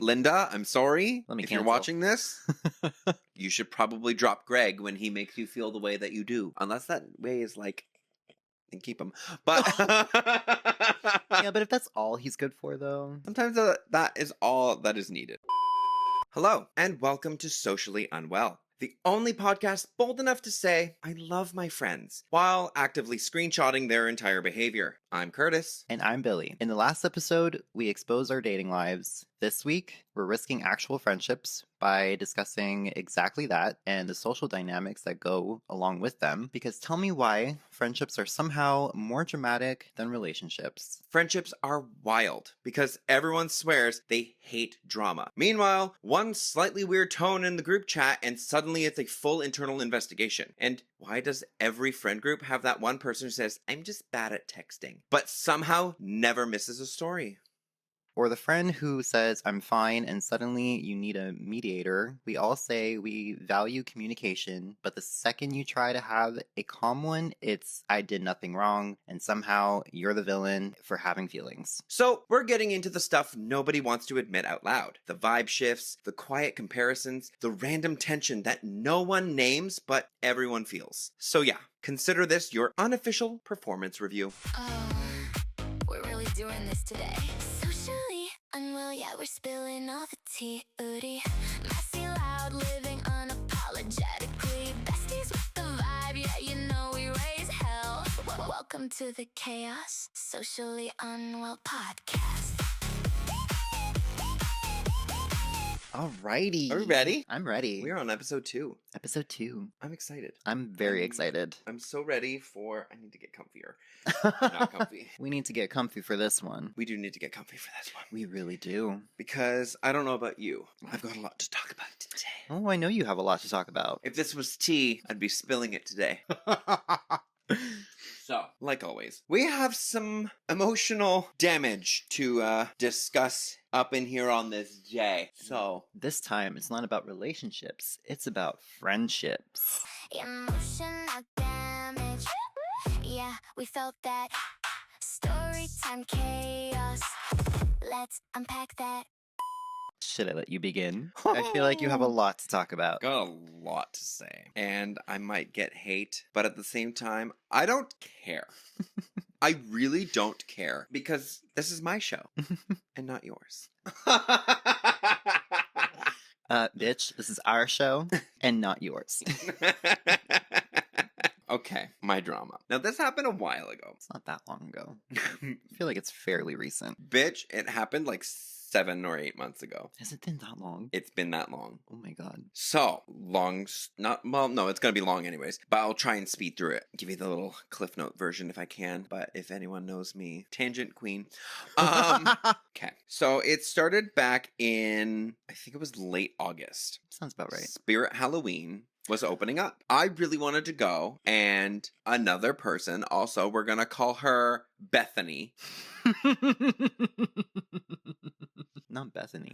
Linda, I'm sorry. Let me if cancel. You're watching this, you should probably drop Greg when he makes you feel the way that you do. Unless that way is like, then keep him. But Yeah, but if that's all he's good for, though. sometimes that is all that is needed. Hello, and welcome to Socially Unwell, the only podcast bold enough to say, I love my friends, while actively screenshotting their entire behavior. I'm Curtis. And I'm Billy. In the last episode, we exposed our dating lives. This week, we're risking actual friendships by discussing exactly that and the social dynamics that go along with them. Because tell me why friendships are somehow more dramatic than relationships. Friendships are wild because everyone swears they hate drama. Meanwhile, one slightly weird tone in the group chat and suddenly it's a full internal investigation. And why does every friend group have that one person who says, I'm just bad at texting, but somehow never misses a story? Or the friend who says, I'm fine, and suddenly you need a mediator. We all say we value communication, but the second you try to have a calm one, it's, I did nothing wrong, and somehow you're the villain for having feelings. So, we're getting into the stuff nobody wants to admit out loud. The vibe shifts, the quiet comparisons, the random tension that no one names, but everyone feels. So yeah, consider this your unofficial performance review. We're really doing this today. Socially unwell, yeah, we're spilling all the tea. Messy, loud, living unapologetically. Besties with the vibe, yeah, you know we raise hell. Welcome to the chaos, Socially Unwell podcast. Alrighty. Are we ready? I'm ready. We're on episode 2. Episode 2. I'm excited. I'm very excited. I'm so ready for... I need to get comfier. Not comfy. We need to get comfy for this one. We do need to get comfy for this one. We really do. Because I don't know about you. I've got a lot to talk about today. Oh, I know you have a lot to talk about. If this was tea, I'd be spilling it today. So, like always, we have some emotional damage to discuss up in here on this day. So, This time, it's not about relationships. It's about friendships. Emotional damage. Yeah, we felt that. Story time chaos. Let's unpack that. Should I let you begin? I feel like you have a lot to talk about. got a lot to say. And I might get hate, but at the same time, I don't care. I really don't care because this is my show and not yours. Bitch, this is our show and not yours. Okay, my drama. Now, this happened a while ago. It's not that long ago. I feel like it's fairly recent. Bitch, it happened like 7 or 8 months ago. Has it been that long? It's been that long. Oh my god. So, no, it's gonna be long anyways, but I'll try and speed through it. Give you the little Cliff Note version if I can, but if anyone knows me, Tangent Queen. Okay, so it started back in, I think it was late August. Sounds about right. Spirit Halloween was opening up. I really wanted to go, and another person also, we're gonna call her Bethany. Not Bethany.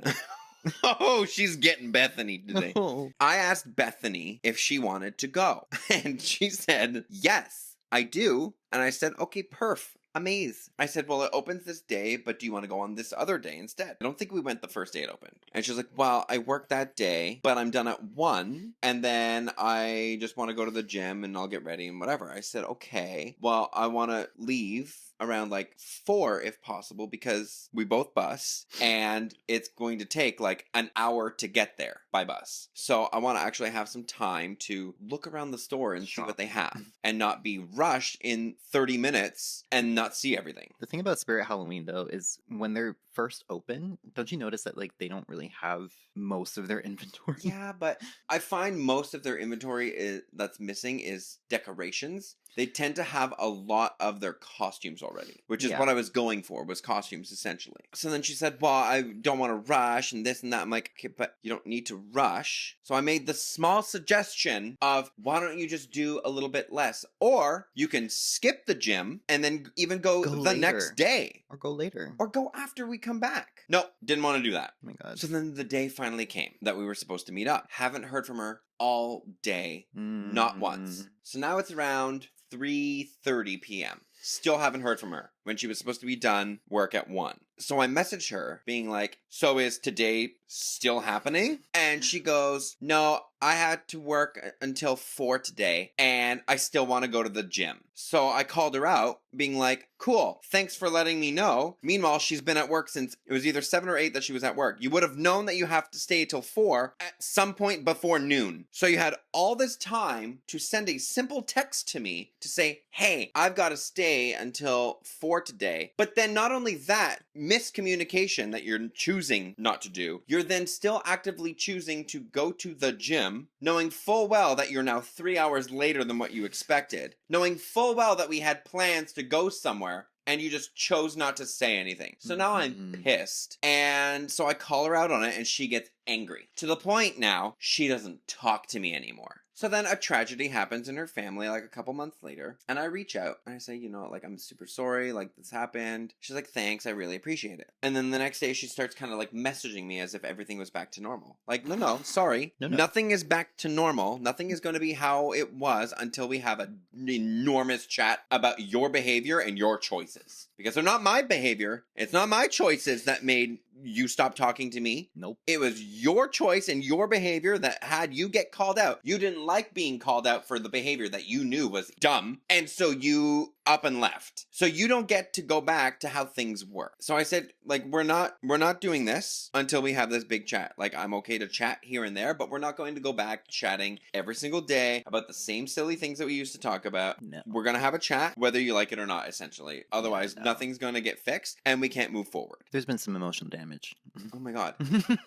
Oh, she's getting Bethany today. Oh. I asked Bethany if she wanted to go, and she said, yes, I do. And I said, okay, perf. Amaze. I said, well, it opens this day, but do you want to go on this other day instead? I don't think we went the first day it opened. And she was like, well, I work that day, but I'm done at 1, and then I just want to go to the gym and I'll get ready and whatever. I said, okay, well, I want to leave around like 4 if possible because we both bus and it's going to take like an hour to get there by bus. So I want to actually have some time to look around the store and see what they have and not be rushed in 30 minutes and not see everything. The thing about Spirit Halloween, though, is when they're first open, don't you notice that, like, they don't really have most of their inventory? Yeah, but I find most of their inventory that's missing is decorations. They tend to have a lot of their costumes already, which is what I was going for, was costumes, essentially. So then she said, well, I don't want to rush and this and that. I'm like, okay, but you don't need to rush. So I made the small suggestion of, why don't you just do a little bit less? Or you can skip the gym and then even go the later. next day. Or go later. Or go after we come back. No, didn't want to do that. Oh my god. So then the day finally came that we were supposed to meet up. Haven't heard from her all day. Not once. So now it's around 3:30 p.m. Still haven't heard from her. when she was supposed to be done work at 1. So I messaged her being like, so is today still happening? And she goes, no, I had to work until 4 today and I still want to go to the gym. So I called her out being like, cool, thanks for letting me know. Meanwhile, she's been at work since it was either 7 or 8 that she was at work. You would have known that you have to stay till 4 at some point before noon. So you had all this time to send a simple text to me to say, hey, I've got to stay until 4 today. But then not only that, miscommunication that you're choosing not to do, you're then still actively choosing to go to the gym, knowing full well that you're now 3 hours later than what you expected, knowing full well that we had plans to go somewhere, and you just chose not to say anything. So now I'm pissed. And so I call her out on it, and she gets angry. To the point now, she doesn't talk to me anymore. So then a tragedy happens in her family, like a couple months later, and I reach out and I say, you know, like, I'm super sorry, like, this happened. She's like, thanks, I really appreciate it. And then the next day she starts kind of like messaging me as if everything was back to normal. Like, no, sorry. No. Nothing is back to normal. Nothing is going to be how it was until we have an enormous chat about your behavior and your choices. Because they're not my behavior. It's not my choices that made you stop talking to me. Nope. It was your choice and your behavior that had you get called out. You didn't like being called out for the behavior that you knew was dumb. And so you up and left. So you don't get to go back to how things were. So I said, like, we're not doing this until we have this big chat. Like, I'm okay to chat here and there, but we're not going to go back chatting every single day about the same silly things that we used to talk about. No. We're going to have a chat, whether you like it or not, essentially. Otherwise, No. nothing's going to get fixed and we can't move forward. There's been some emotional damage. Oh my God.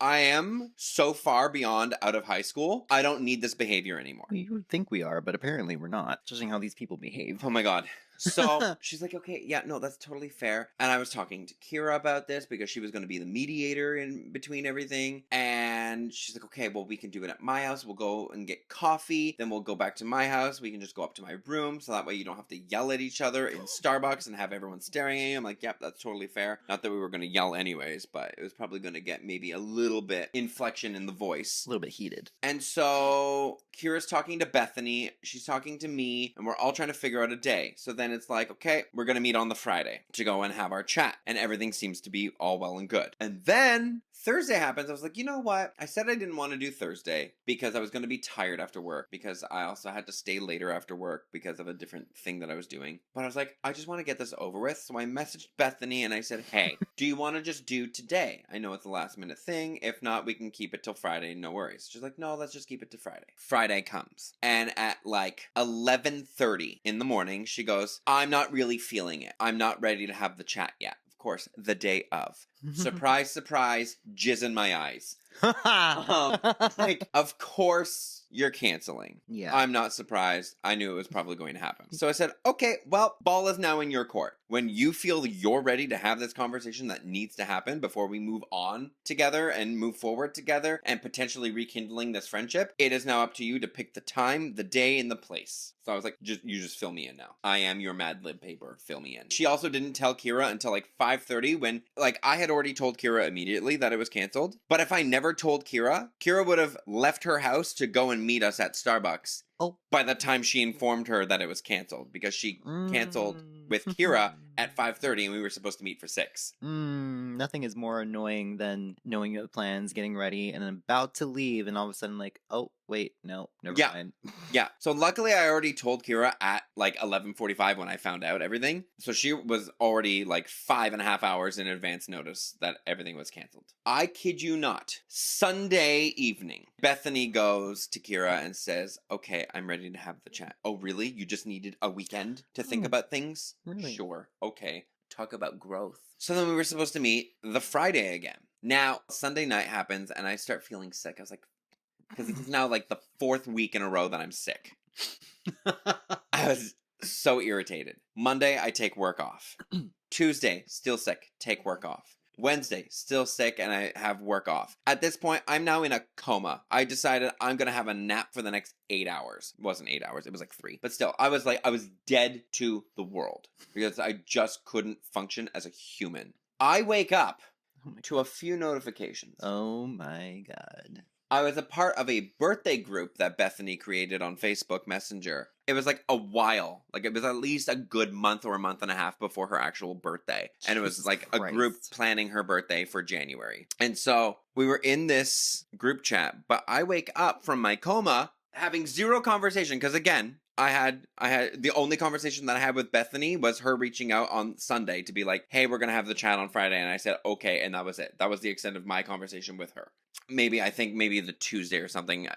I am so far beyond out of high school. I don't need this behavior anymore. You would think we are, but apparently we're not, judging how these people behave. Oh my God. So she's like, okay, yeah, no, that's totally fair. And I was talking to Kira about this because she was going to be the mediator in between everything. And she's like, okay, well, we can do it at my house. We'll go and get coffee. Then we'll go back to my house. We can just go up to my room. So that way you don't have to yell at each other in Starbucks and have everyone staring at you. I'm like, yep, that's totally fair. Not that we were going to yell anyways, but it was probably going to get maybe a little bit inflection in the voice. A little bit heated. And so Kira's talking to Bethany. She's talking to me. And we're all trying to figure out a day. So then it's like, okay, we're going to meet on the Friday to go and have our chat. And everything seems to be all well and good. And then Thursday happens. I was like, you know what? I said I didn't want to do Thursday because I was going to be tired after work, because I also had to stay later after work because of a different thing that I was doing. But I was like, I just want to get this over with. So I messaged Bethany and I said, hey, do you want to just do today? I know it's a last minute thing. If not, we can keep it till Friday. No worries. She's like, no, let's just keep it to Friday. Friday comes. And at like 11:30 in the morning, she goes, I'm not really feeling it. I'm not ready to have the chat yet. Of course, the day of. Surprise, surprise, jizz in my eyes. Like, of course you're canceling. Yeah. I'm not surprised. I knew it was probably going to happen. So I said, okay, well, ball is now in your court. When you feel you're ready to have this conversation that needs to happen before we move on together and move forward together and potentially rekindling this friendship, it is now up to you to pick the time, the day, and the place. So I was like, you just fill me in now. I am your Mad Lib paper. Fill me in. She also didn't tell Kira until like 5:30 when, like, I had already told Kira immediately that it was canceled. But if I never told Kira, Kira would have left her house to go and meet us at Starbucks. Oh. By the time she informed her that it was canceled, because she canceled with Kira at 5:30 and we were supposed to meet for 6. Nothing is more annoying than knowing you have plans, getting ready, and about to leave, and all of a sudden, like, oh, wait, no, never mind. Yeah. So luckily I already told Kira at like 11:45 when I found out everything. So she was already like 5.5 hours in advance notice that everything was canceled. I kid you not. Sunday evening, Bethany goes to Kira and says, okay, I'm ready to have the chat. Oh, really? You just needed a weekend to think about things? Really? Sure. Okay. Talk about growth. So then we were supposed to meet the Friday again. Now, Sunday night happens and I start feeling sick. I was like, because this is now like the 4th week in a row that I'm sick. I was so irritated. Monday, I take work off. Tuesday, still sick, take work off. Wednesday, still sick, and I have work off. At this point, I'm now in a coma. I decided I'm going to have a nap for the next 8 hours. It wasn't 8 hours, it was like 3. But still, I was dead to the world because I just couldn't function as a human. I wake up to a few notifications. Oh my God. I was a part of a birthday group that Bethany created on Facebook Messenger. It was like a while. Like it was at least a good month or a month and a half before her actual birthday. And it was Jesus like a group Christ. planning her birthday for January. And so we were in this group chat, but I wake up from my coma having zero conversation because again, I had the only conversation that I had with Bethany was her reaching out on Sunday to be like, "Hey, we're going to have the chat on Friday." And I said, "Okay." And that was it. That was the extent of my conversation with her. Maybe the Tuesday or something,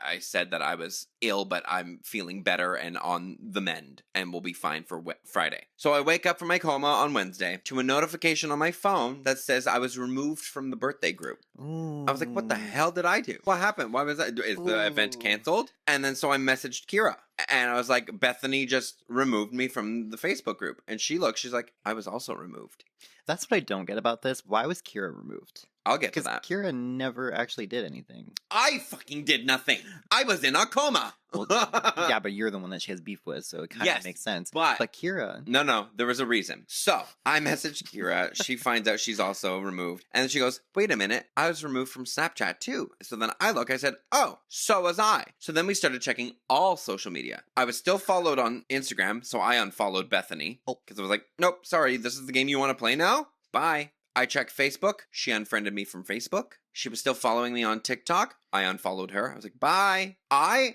I said that I was ill, but I'm feeling better and on the mend and will be fine for Friday. So I wake up from my coma on Wednesday to a notification on my phone that says I was removed from the birthday group. I was like, what the hell did I do? What happened? Why was that? Is the event canceled? And then so I messaged Kira and I was like, Bethany just removed me from the Facebook group. And she's like, I was also removed. That's what I don't get about this. Why was Kira removed? I'll get to Because that. Kira never actually did anything. I fucking did nothing. I was in a coma. Well, yeah, but you're the one that she has beef with, so it kind Yes, of makes sense. but Kira... No, there was a reason. So I messaged Kira. She finds out she's also removed. And then she goes, wait a minute. I was removed from Snapchat too. So then I said, oh, so was I. So then we started checking all social media. I was still followed on Instagram. So I unfollowed Bethany. Because I was like, nope, sorry. This is the game you want to play now? Bye. I checked Facebook. She unfriended me from Facebook. She was still following me on TikTok. I unfollowed her. I was like, bye.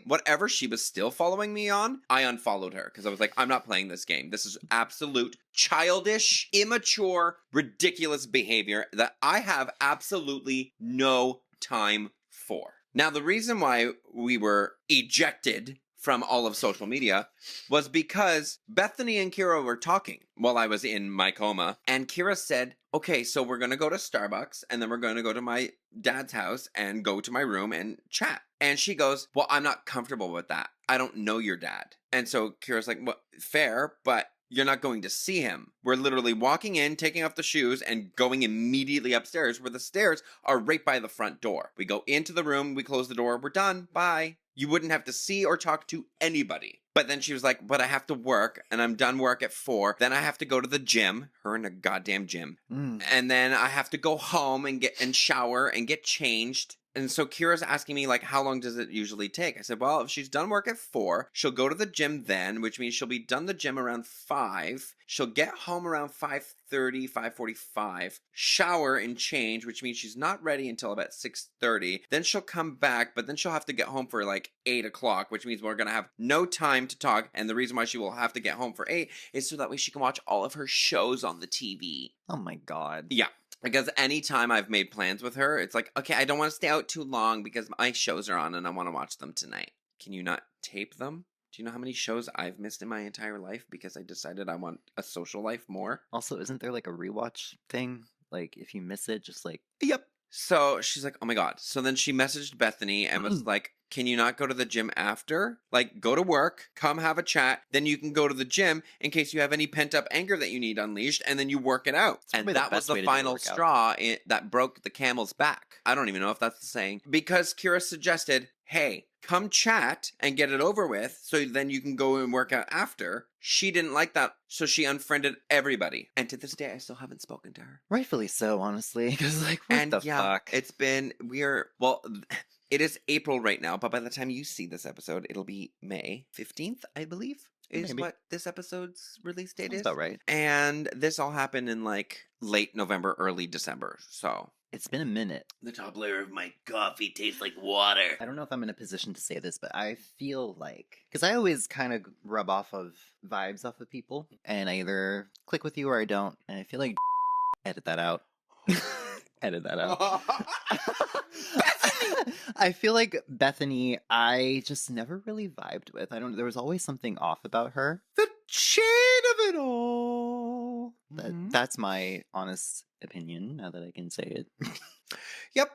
Whatever she was still following me on, I unfollowed her because I was like, I'm not playing this game. This is absolute childish, immature, ridiculous behavior that I have absolutely no time for. Now, the reason why we were ejected from all of social media was because Bethany and Kira were talking while I was in my coma. And Kira said, okay, so we're going to go to Starbucks and then we're going to go to my dad's house and go to my room and chat. And she goes, well, I'm not comfortable with that. I don't know your dad. And so Kira's like, well, fair, but you're not going to see him. We're literally walking in, taking off the shoes, and going immediately upstairs where the stairs are right by the front door. We go into the room, we close the door, we're done, bye. You wouldn't have to see or talk to anybody. But then she was like, but I have to work, and I'm done work at 4. Then I have to go to the gym, her in a goddamn gym. And then I have to go home and shower and get changed. And so Kira's asking me, like, how long does it usually take? I said, well, if she's done work at 4, she'll go to the gym then, which means she'll be done the gym around 5. She'll get home around 5:30, 5:45, shower and change, which means she's not ready until about 6:30. Then she'll come back, but then she'll have to get home for like 8 o'clock, which means we're going to have no time to talk. And the reason why she will have to get home for 8 is so that way she can watch all of her shows on the TV. Oh my God. Yeah. Because anytime I've made plans with her, it's like, okay, I don't want to stay out too long because my shows are on and I want to watch them tonight. Can you not tape them? Do you know how many shows I've missed in my entire life because I decided I want a social life more? Also, isn't there like a rewatch thing? Like, if you miss it, just like... Yep. So she's like, oh my God. So then she messaged Bethany and was like, can you not go to the gym after? Like, go to work, come have a chat, then you can go to the gym in case you have any pent-up anger that you need unleashed, and then you work it out. And that was the final straw that broke the camel's back. I don't even know if that's the saying. Because Kira suggested, hey, come chat and get it over with so then you can go and work out after. She didn't like that, so she unfriended everybody. And to this day, I still haven't spoken to her. Rightfully so, honestly. Because, like, what the fuck? It's been, it is April right now, but by the time you see this episode, it'll be May 15th, I believe, is what this episode's release date is. That's about right. And this all happened in, like, late November, early December, so... It's been a minute. The top layer of my coffee tastes like water. I don't know if I'm in a position to say this, but I feel like... Because I always kind of rub off of vibes off of people, and I either click with you or I don't, and I feel like... Edit that out. Edit that out. I feel like Bethany, I just never really vibed with. There was always something off about her. The shade of it all. That's my honest opinion, now that I can say it. Yep.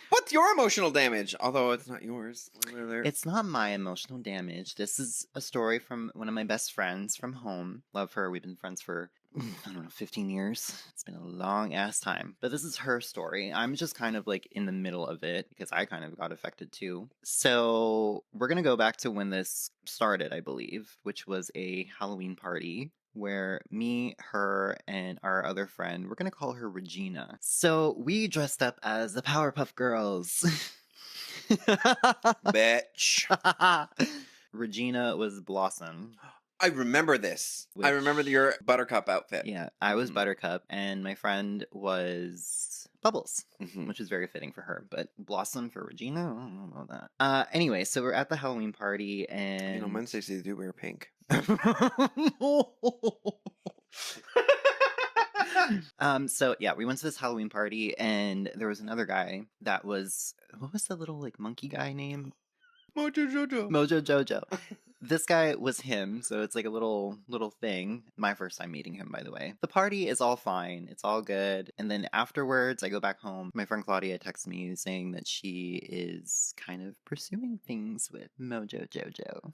What's your emotional damage? Although it's not yours. It's not my emotional damage. This is a story from one of my best friends from home. Love her. We've been friends for, I don't know, 15 years. It's been a long ass time. But this is her story. I'm just kind of like in the middle of it because I kind of got affected too. So we're going to go back to when this started, I believe, which was a Halloween party where me, her, and our other friend, we're going to call her Regina. So we dressed up as the Powerpuff Girls. Bitch. Regina was Blossom. I remember this. I Which- remember your buttercup outfit. Yeah, I was Mhm. Buttercup, and my friend was Bubbles, Mhm. which is very fitting for her. But Blossom for Regina, I don't know about that. Anyway, so we're at the Halloween party, and You know, mine says they do wear pink. So yeah, we went to this Halloween party, and there was another guy that was, what was the little like monkey guy name? Mojo Jojo. Mojo Jojo. This guy was him, so it's like a little thing. My first time meeting him, by the way. The party is all fine, it's all good, and then afterwards, I go back home. My friend Claudia texts me saying that she is kind of pursuing things with Mojo Jojo.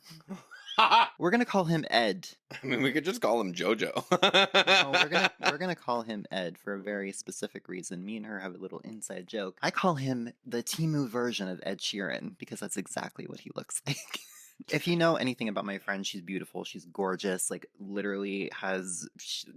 We're gonna call him Ed. I mean, we could just call him Jojo. No, we're gonna call him Ed for a very specific reason. Me and her have a little inside joke. I call him the Temu version of Ed Sheeran because that's exactly what he looks like. If you know anything about my friend, she's beautiful. She's gorgeous. Like literally has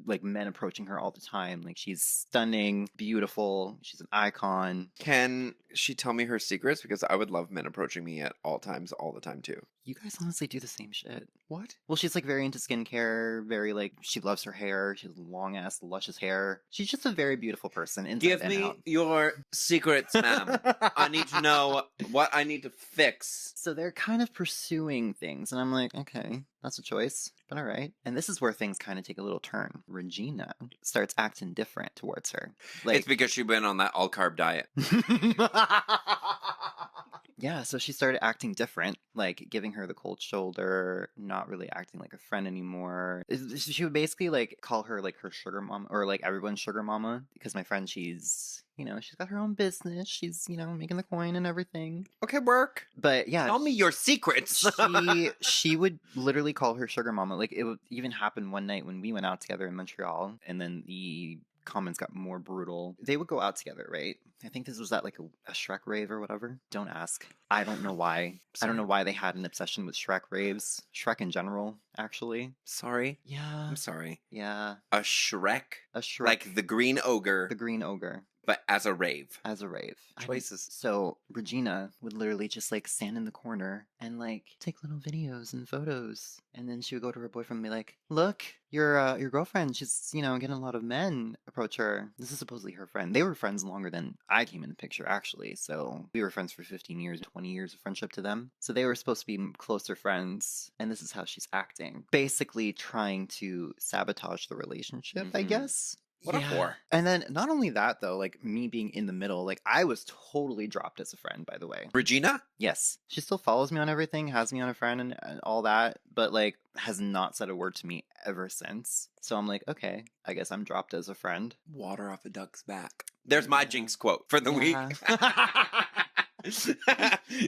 like men approaching her all the time. Like she's stunning, beautiful. She's an icon. Can she tell me her secrets? Because I would love men approaching me at all times, all the time too. You guys honestly do the same shit. What? Well, she's like very into skincare, very like she loves her hair. She has long ass, luscious hair. She's just a very beautiful person. Inside Give and me out. your secrets, ma'am. I need to know what I need to fix. So they're kind of pursuing things, and I'm like, okay, that's a choice, but all right. And this is where things kind of take a little turn. Regina starts acting different towards her. Like, It's because she went on that all carb diet. yeah, so she started acting different, like giving her the cold shoulder, not really acting like a friend anymore. She would basically like call her like her sugar mama, or like everyone's sugar mama, because my friend, she's, you know, she's got her own business. She's, you know, making the coin and everything. Okay, work. But yeah, Tell me your secrets. she would literally call her sugar mama. Like it would even happen one night when we went out together in Montreal, and then the comments got more brutal. They would go out together, right? I think this was at like a Shrek rave or whatever. Don't ask. I don't know why. I don't know why they had an obsession with Shrek raves. Shrek in general, actually. Sorry. Yeah. I'm sorry. Yeah. A Shrek? A Shrek. Like the green ogre, the green ogre. but as a rave. As a rave. Choices. So Regina would literally just like stand in the corner and like take little videos and photos, and then she would go to her boyfriend and be like, "Look, your girlfriend, she's, you know, getting a lot of men approach her." This is supposedly her friend. They were friends longer than I came in the picture, actually. So we were friends for 15 years, 20 years of friendship to them. So they were supposed to be closer friends, and this is how she's acting, basically trying to sabotage the relationship, I Mhm. guess. What a whore. And then not only that though, like me being in the middle, like I was totally dropped as a friend, by the way. Regina? Yes. She still follows me on everything, has me on a friend and all that, but like has not said a word to me ever since. So I'm like, okay, I guess I'm dropped as a friend. Water off a duck's back. There's my Yeah. Jinx quote for the Yeah. week.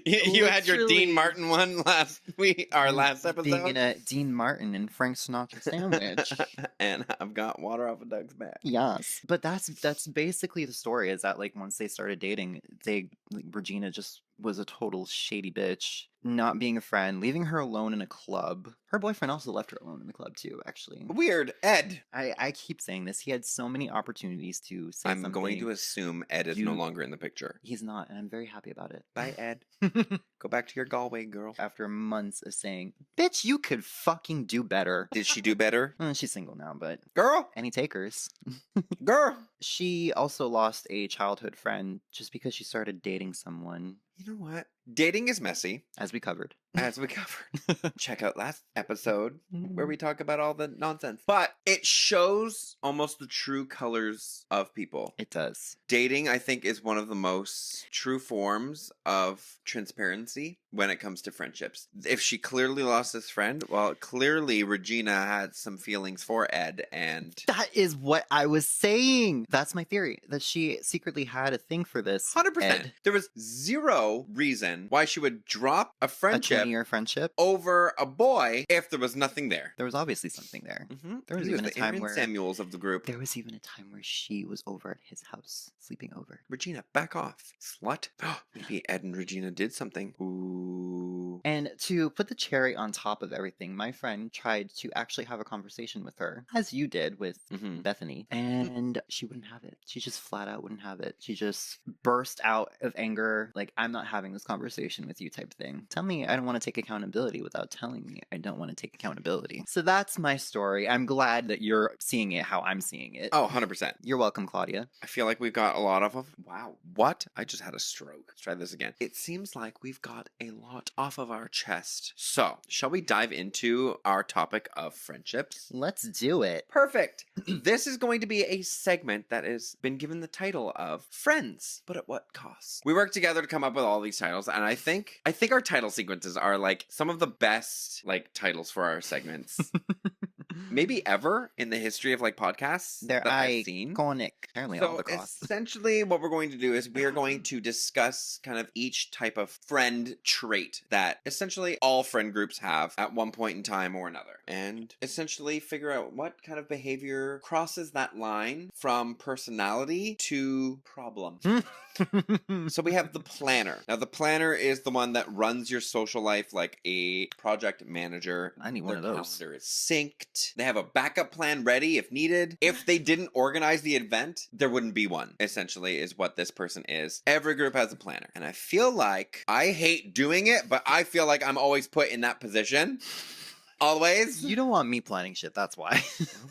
you had your Literally. Dean Martin one last week, our last episode. Being in a Dean Martin and Frank Sinatra sandwich. And I've got water off a duck's back. Yes, but that's basically the story. Is that like once they started dating, Regina just was a total shady bitch, not being a friend, leaving her alone in a club. Her boyfriend also left her alone in the club too. Actually, Weird. Ed. I keep saying this. He had so many opportunities to say I'm something. going to assume Ed is no You- longer in the picture. He's not, and I'm very happy about it. Bye, Ed. Go back to your Galway, girl. After months of saying, "Bitch, you could fucking do better." Did she do better? She's single now, but Girl. any takers. Girl. She also lost a childhood friend just because she started dating someone, You know what? Dating is messy, as we covered. as we covered. Check out last episode where we talk about all the nonsense. But it shows almost the true colors of people. It does. Dating, I think, is one of the most true forms of transparency when it comes to friendships. If she clearly lost this friend, well, clearly Regina had some feelings for Ed, and That is what I was saying. That's my theory, that she secretly had a thing for this. 100%. Ed. There was zero reason why she would drop a A friendship 20-year friendship. over a boy if there was nothing there. There was obviously something there. Mm-hmm. There was He even a the time Aaron where- Samuels of the group. There was even a time where she was over at his house, sleeping over. Regina, back off, slut. Maybe Ed and Regina did something. Ooh. Ooh. And to put the cherry on top of everything, my friend tried to actually have a conversation with her, as you did with Mhm. Bethany, and she wouldn't have it. She just flat out wouldn't have it. She just burst out of anger, like, I'm not having this conversation with you type thing. Tell me I don't want to take accountability without telling me I don't want to take accountability. So that's my story. I'm glad that you're seeing it how I'm seeing it. Oh, 100%. You're welcome, Claudia. I feel like we've got a lot of them. Wow. What? I just had a stroke. Let's try this again. It seems like we've got a lot off of our chest. So, shall we dive into our topic of friendships? Let's do it. Perfect. This is going to be a segment that has been given the title of Friends, but at what cost? We worked together to come up with all these titles, and I think our title sequences are like some of the best like titles for our segments. Maybe ever in the history of like podcasts They're that I've seen. iconic. Apparently all the costs. Essentially what we're going to do is we are going to discuss kind of each type of friend trait that essentially all friend groups have at one point in time or another. And essentially figure out what kind of behavior crosses that line from personality to problem. So we have the planner. Now the planner is the one that runs your social life like a project manager. I need one of those. Their calendar is synced. They have a backup plan ready if needed. If they didn't organize the event, there wouldn't be one, essentially, is what this person is. Every group has a planner. And I feel like I hate doing it, but I feel like I'm always put in that position. Always. You don't want me planning shit, that's why.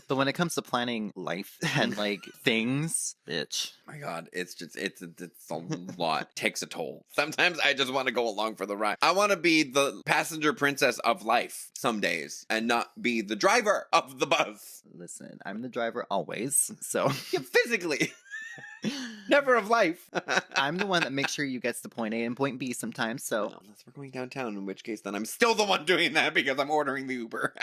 But when it comes to planning life and like things, bitch. My God, it's a lot. Takes a toll. Sometimes I just want to go along for the ride. I want to be the passenger princess of life some days and not be the driver of the bus. Listen, I'm the driver always, so. Yeah, physically. Never of life. I'm the one that makes sure you gets to point A and point B sometimes, so. Well, unless we're going downtown, in which case then I'm still the one doing that because I'm ordering the Uber.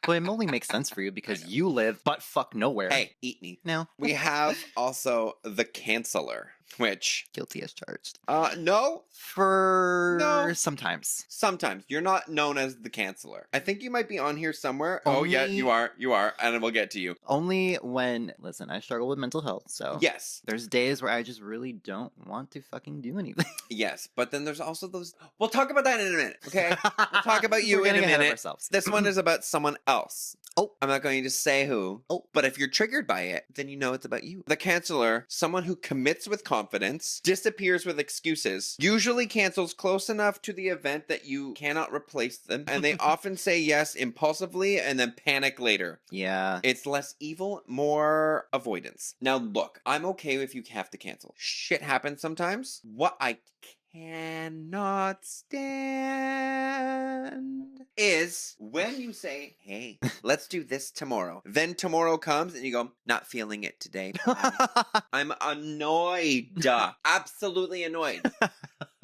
But it only makes sense for you because you live butt fuck nowhere. Hey, eat me. No. We have also the canceller, which... Guilty as charged. No. For sometimes. Sometimes. You're not known as the canceller. I think you might be on here somewhere. Oh, yeah, you are. You are. And we'll get to you. Only when, listen, I struggle with mental health, so. Yes. There's days where I just really don't want to fucking do anything. Yes, but then there's also those... We'll talk about that in a minute, okay? We'll talk about you in a minute. This one is about someone else. Oh. I'm not going to say who. Oh. But if you're triggered by it, then you know it's about you. The canceller, someone who commits with confidence, disappears with excuses, usually cancels close enough to the event that you cannot replace them, and they often say yes impulsively and then panic later. Yeah. It's less evil, more avoidance. Now look, I'm okay if you have to cancel. Shit happens sometimes. What I cannot stand is when you say, hey, let's do this tomorrow. Then tomorrow comes and you go, not feeling it today. I'm annoyed. Absolutely annoyed.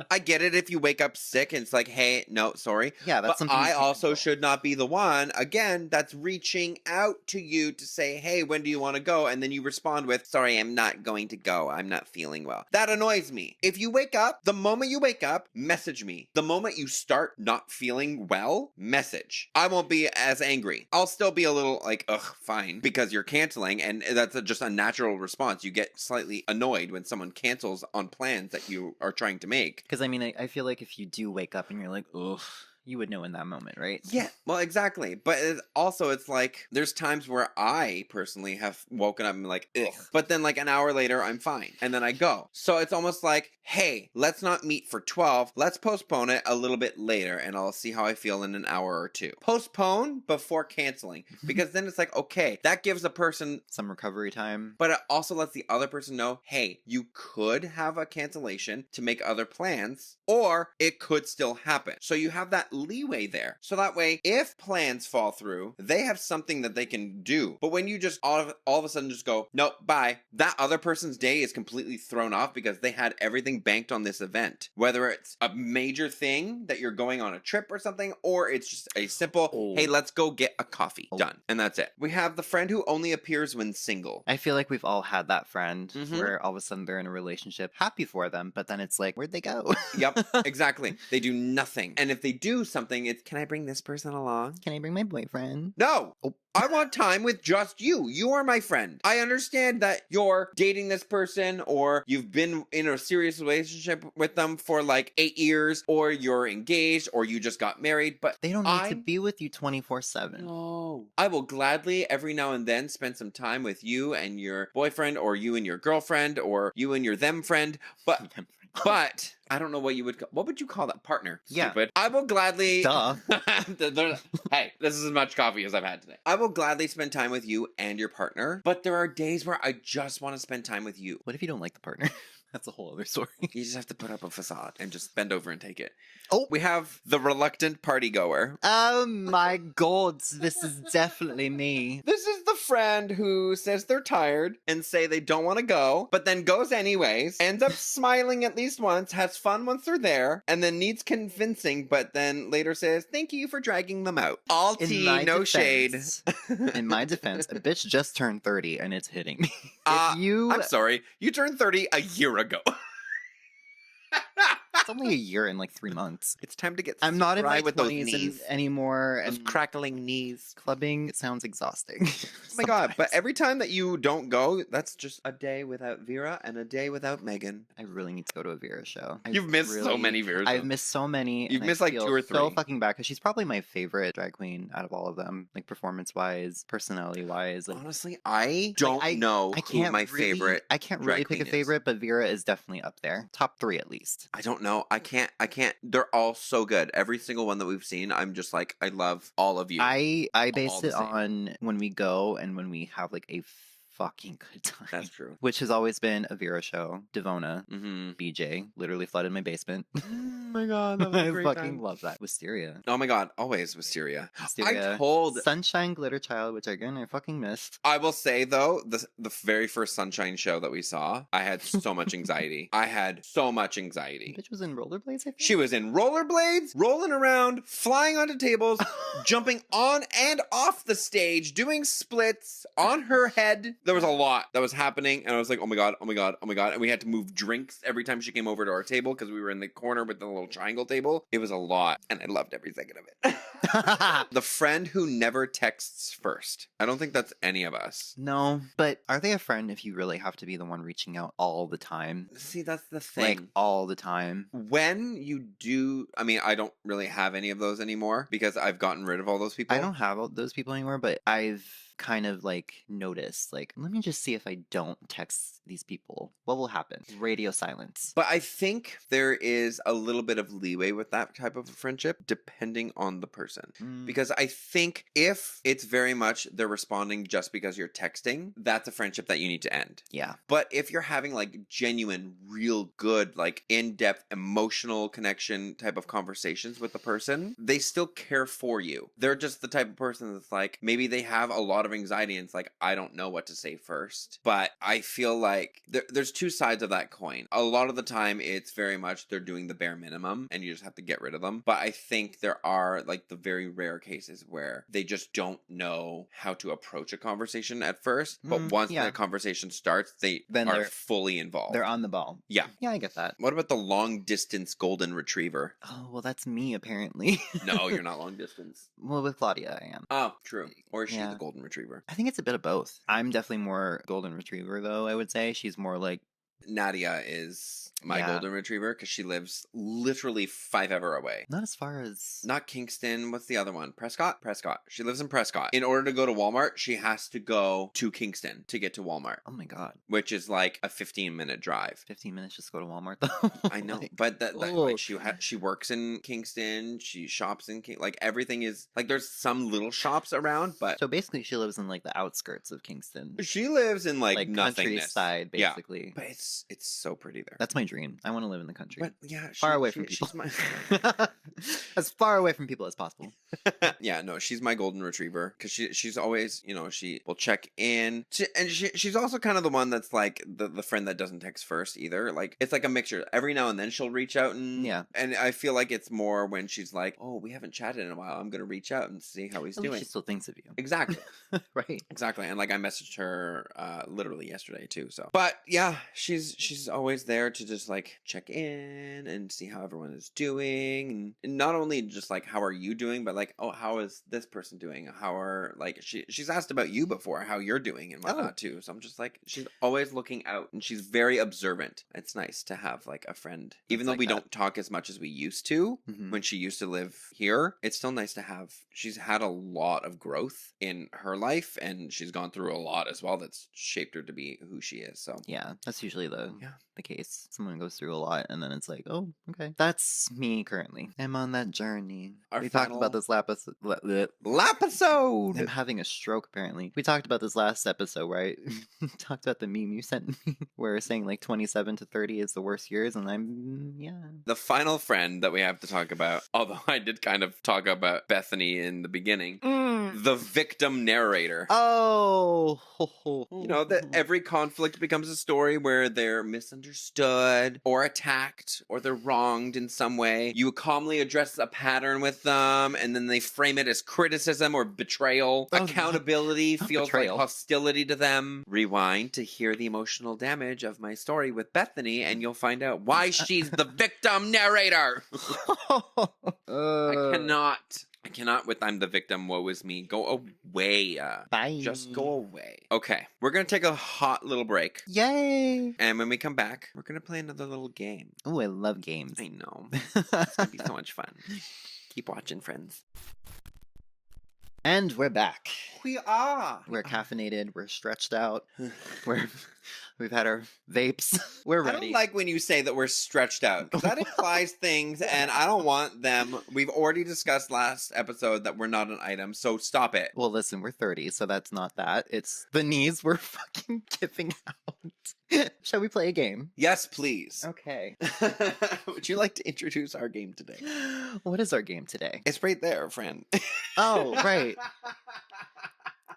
I get it if you wake up sick and it's like, hey, no, sorry. Yeah, that's but something. I also should not be the one, again, that's reaching out to you to say, hey, when do you want to go? And then you respond with, sorry, I'm not going to go. I'm not feeling well. That annoys me. If you wake up, the moment you wake up, message me. The moment you start not feeling well, message. I won't be as angry. I'll still be a little like, ugh, fine, because you're canceling, and that's just a natural response. You get slightly annoyed when someone cancels on plans that you are trying to make. Because, I mean, I feel like if you do wake up and you're like, ugh, you would know in that moment, right? Yeah, well, exactly. But it's like, there's times where I personally have woken up and like, ugh. But then like an hour later, I'm fine. And then I go. So it's almost like, hey, let's not meet for 12. Let's postpone it a little bit later and I'll see how I feel in an hour or two. Postpone before canceling. Because then it's like, okay, that gives a person some recovery time. But it also lets the other person know, hey, you could have a cancellation to make other plans, or it could still happen. So you have that leeway there. So that way, if plans fall through, they have something that they can do. But when you just all of a sudden just go, nope, bye, that other person's day is completely thrown off because they had everything banked on this event. Whether it's a major thing that you're going on a trip or something, or it's just a simple, hey, let's go get a coffee. Done. And that's it. We have the friend who only appears when single. I feel like we've all had that friend where all of a sudden they're in a relationship, happy for them, but then it's like, where'd they go? Yep, exactly. They do nothing. And if they do do something, it's can I bring this person along? Can I bring my boyfriend? No. Oh. I want time with just you. You are my friend. I understand that you're dating this person or you've been in a serious relationship with them for like 8 years or you're engaged or you just got married, but They don't need to be with you 24/7. No. I will gladly every now and then spend some time with you and your boyfriend or you and your girlfriend or you and your them friend, but I don't know what would you call that? Partner. Yeah. Stupid. I will gladly. Duh. Hey, this is as much coffee as I've had today. I will gladly spend time with you and your partner, but there are days where I just want to spend time with you. What if you don't like the partner? That's a whole other story. You just have to put up a facade and just bend over and take it. Oh. We have the reluctant party goer. Oh my god, this is definitely me. This is the friend who says they're tired and say they don't want to go, but then goes anyways, ends up smiling at least once, has fun once they're there, and then needs convincing, but then later says, thank you for dragging them out. All tea, no shade. In my defense, a bitch just turned 30 and it's hitting me. I'm sorry, you turned 30 a year ago. It's only a year and like 3 months. It's time to get I'm not in my with 20s anymore. Those And crackling knees. clubbing sounds exhausting. Oh my god, but every time that you don't go, that's just a day without Vera and a day without Megan. I really need to go to a Vera show. You've missed so many Vera shows. I've missed so many. You've and missed I like feel 2 or 3. so fucking bad because she's probably my favorite drag queen out of all of them. Like performance-wise, personality-wise. Like, honestly, I don't know who my favorite. I can't drag really pick a queen is. favorite, but Vera is definitely up there. Top 3 at least. I don't know. I can't. They're all so good. Every single one that we've seen, I'm just like, I love all of you. I base all the it same. on when we go and when we have like a fucking good time. That's true. Which has always been a Vera show. Devona, Mm-hmm. BJ, literally flooded my basement. Oh my god, that was a I great fucking time. love that. Wisteria. Oh my god, always Wisteria. Wisteria. I told. Sunshine Glitter Child, which again I fucking missed. I will say though, the very first Sunshine show that we saw, I had so much anxiety. I had so much anxiety. Bitch was in rollerblades, I think. She was in rollerblades, rolling around, flying onto tables, jumping on and off the stage, doing splits on her head. There was a lot that was happening, and I was like, oh my god, oh my god, oh my god. And we had to move drinks every time she came over to our table because we were in the corner with the little triangle table. It was a lot, and I loved every second of it. The friend who never texts first. I don't think that's any of us. No, but are they a friend if you really have to be the one reaching out all the time? See, that's the thing. Like all the time. When you do, I mean, I don't really have any of those anymore because I've gotten rid of all those people. I don't have all those people anymore, but I've kind of like noticed, like, let me just see if I don't text these people. What will happen? Radio silence. But I think there is a little bit of leeway with that type of a friendship depending on the person. Because I think if it's very much they're responding just because you're texting, that's a friendship that you need to end. Yeah. But if you're having like genuine, real good, like in-depth emotional connection type of conversations with the person, they still care for you. They're just the type of person that's like, maybe they have a lot of anxiety and it's like, I don't know what to say first. But I feel like there's 2 sides of that coin. A lot of the time it's very much they're doing the bare minimum and you just have to get rid of them. But I think there are like the very rare cases where they just don't know how to approach a conversation at first. But once the conversation starts, then are fully involved. They're on the ball. Yeah. Yeah, I get that. What about the long distance golden retriever? Oh, well, that's me apparently. No, you're not long distance. Well, with Claudia, I am. Oh, true. Or is she Yeah. the golden retriever? I think it's a bit of both. I'm definitely more golden retriever, though, I would say. She's more like, Nadia is my Yeah. golden retriever because she lives literally 5 hours away. not as far as... Not Kingston. What's the other one? Prescott? She lives in Prescott. In order to go to Walmart, she has to go to Kingston to get to Walmart, Oh my god. which is like a 15-minute drive. 15 minutes just go to Walmart, though. I know, Like, but that oh. like, she works in Kingston. She shops in like everything is like there's some little shops around, but So basically, she lives in like the outskirts of Kingston. she lives in like nothingness. countryside, Yeah. basically. But it's so pretty there. That's my dream. I want to live in the country. But yeah, Far away from people. She's my As far away from people as possible. yeah, no, she's my golden retriever because she's always, she will check in, she's also kind of the one that's like the friend that doesn't text first either. Like it's like a mixture. Every now and then she'll reach out and and I feel like it's more when she's like, oh, we haven't chatted in a while. I'm gonna reach out and see how he's At least doing. she still thinks of you. Exactly. Right. Exactly. And like I messaged her literally yesterday too. So, but yeah, she's always there to just just like check in and see how everyone is doing, and not only just like how are you doing, but like, oh, how is this person doing? How are like she's asked about you before, how you're doing and whatnot too. So I'm just like, she's always looking out and she's very observant. It's nice to have like a friend, even though we don't talk as much as we used to when she used to live here. It's still nice to have. She's had a lot of growth in her life, and she's gone through a lot as well that's shaped her to be who she is. So yeah, that's usually the case. Someone goes through a lot and then it's like, oh, okay. That's me currently. I'm on that journey. We talked about this Lapisode. I'm having a stroke apparently. We talked about this last episode, right? Talked about the meme you sent me where it's saying like 27 to 30 is the worst years, and I'm the final friend that we have to talk about, although I did kind of talk about Bethany in the beginning, the victim narrator. Oh, you know that every conflict becomes a story where they're misunderstood or attacked or they're wronged in some way. You calmly address a pattern with them, and then they frame it as criticism or betrayal. Accountability feels like hostility to them. Rewind to hear the emotional damage of my story with Bethany, and you'll find out why she's the victim narrator. I cannot with I'm the victim, woe is me. Go away. Bye. Just go away. Okay, we're going to take a hot little break. Yay. And when we come back, we're going to play another little game. Oh, I love games. I know. It's going to be so much fun. Keep watching, friends. And we're back. We are. We're caffeinated. We're stretched out. We've had our vapes. We're ready. I don't like when you say that we're stretched out, because that implies things, and I don't want them. We've already discussed last episode that we're not an item, so stop it. Well, listen, we're 30, so that's not that. It's the knees we're fucking giving out. Shall we play a game? Yes, please. Okay. Would you like to introduce our game today? What is our game today? It's right there, friend. Oh, right.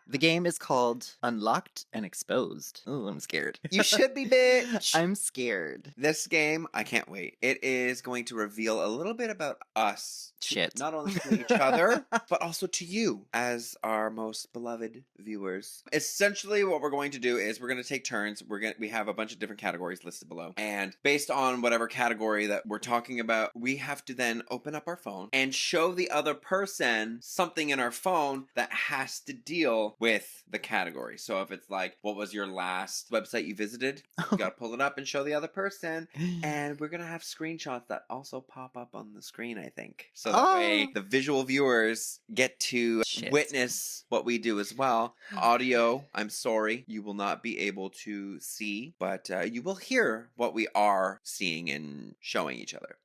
The game is called Unlocked and Exposed. Oh, I'm scared. You should be, bitch. I'm scared. This game, I can't wait. It is going to reveal a little bit about us. Shit. Not only to each other, but also to you as our most beloved viewers. Essentially, what we're going to do is we're going to take turns. We have a bunch of different categories listed below. And based on whatever category that we're talking about, we have to then open up our phone and show the other person something in our phone that has to deal with the category. So if it's like, what was your last website you visited? You gotta pull it up and show the other person. And we're gonna have screenshots that also pop up on the screen, I think. So that way the visual viewers get to witness what we do as well. Audio, I'm sorry, you will not be able to see, but you will hear what we are seeing and showing each other.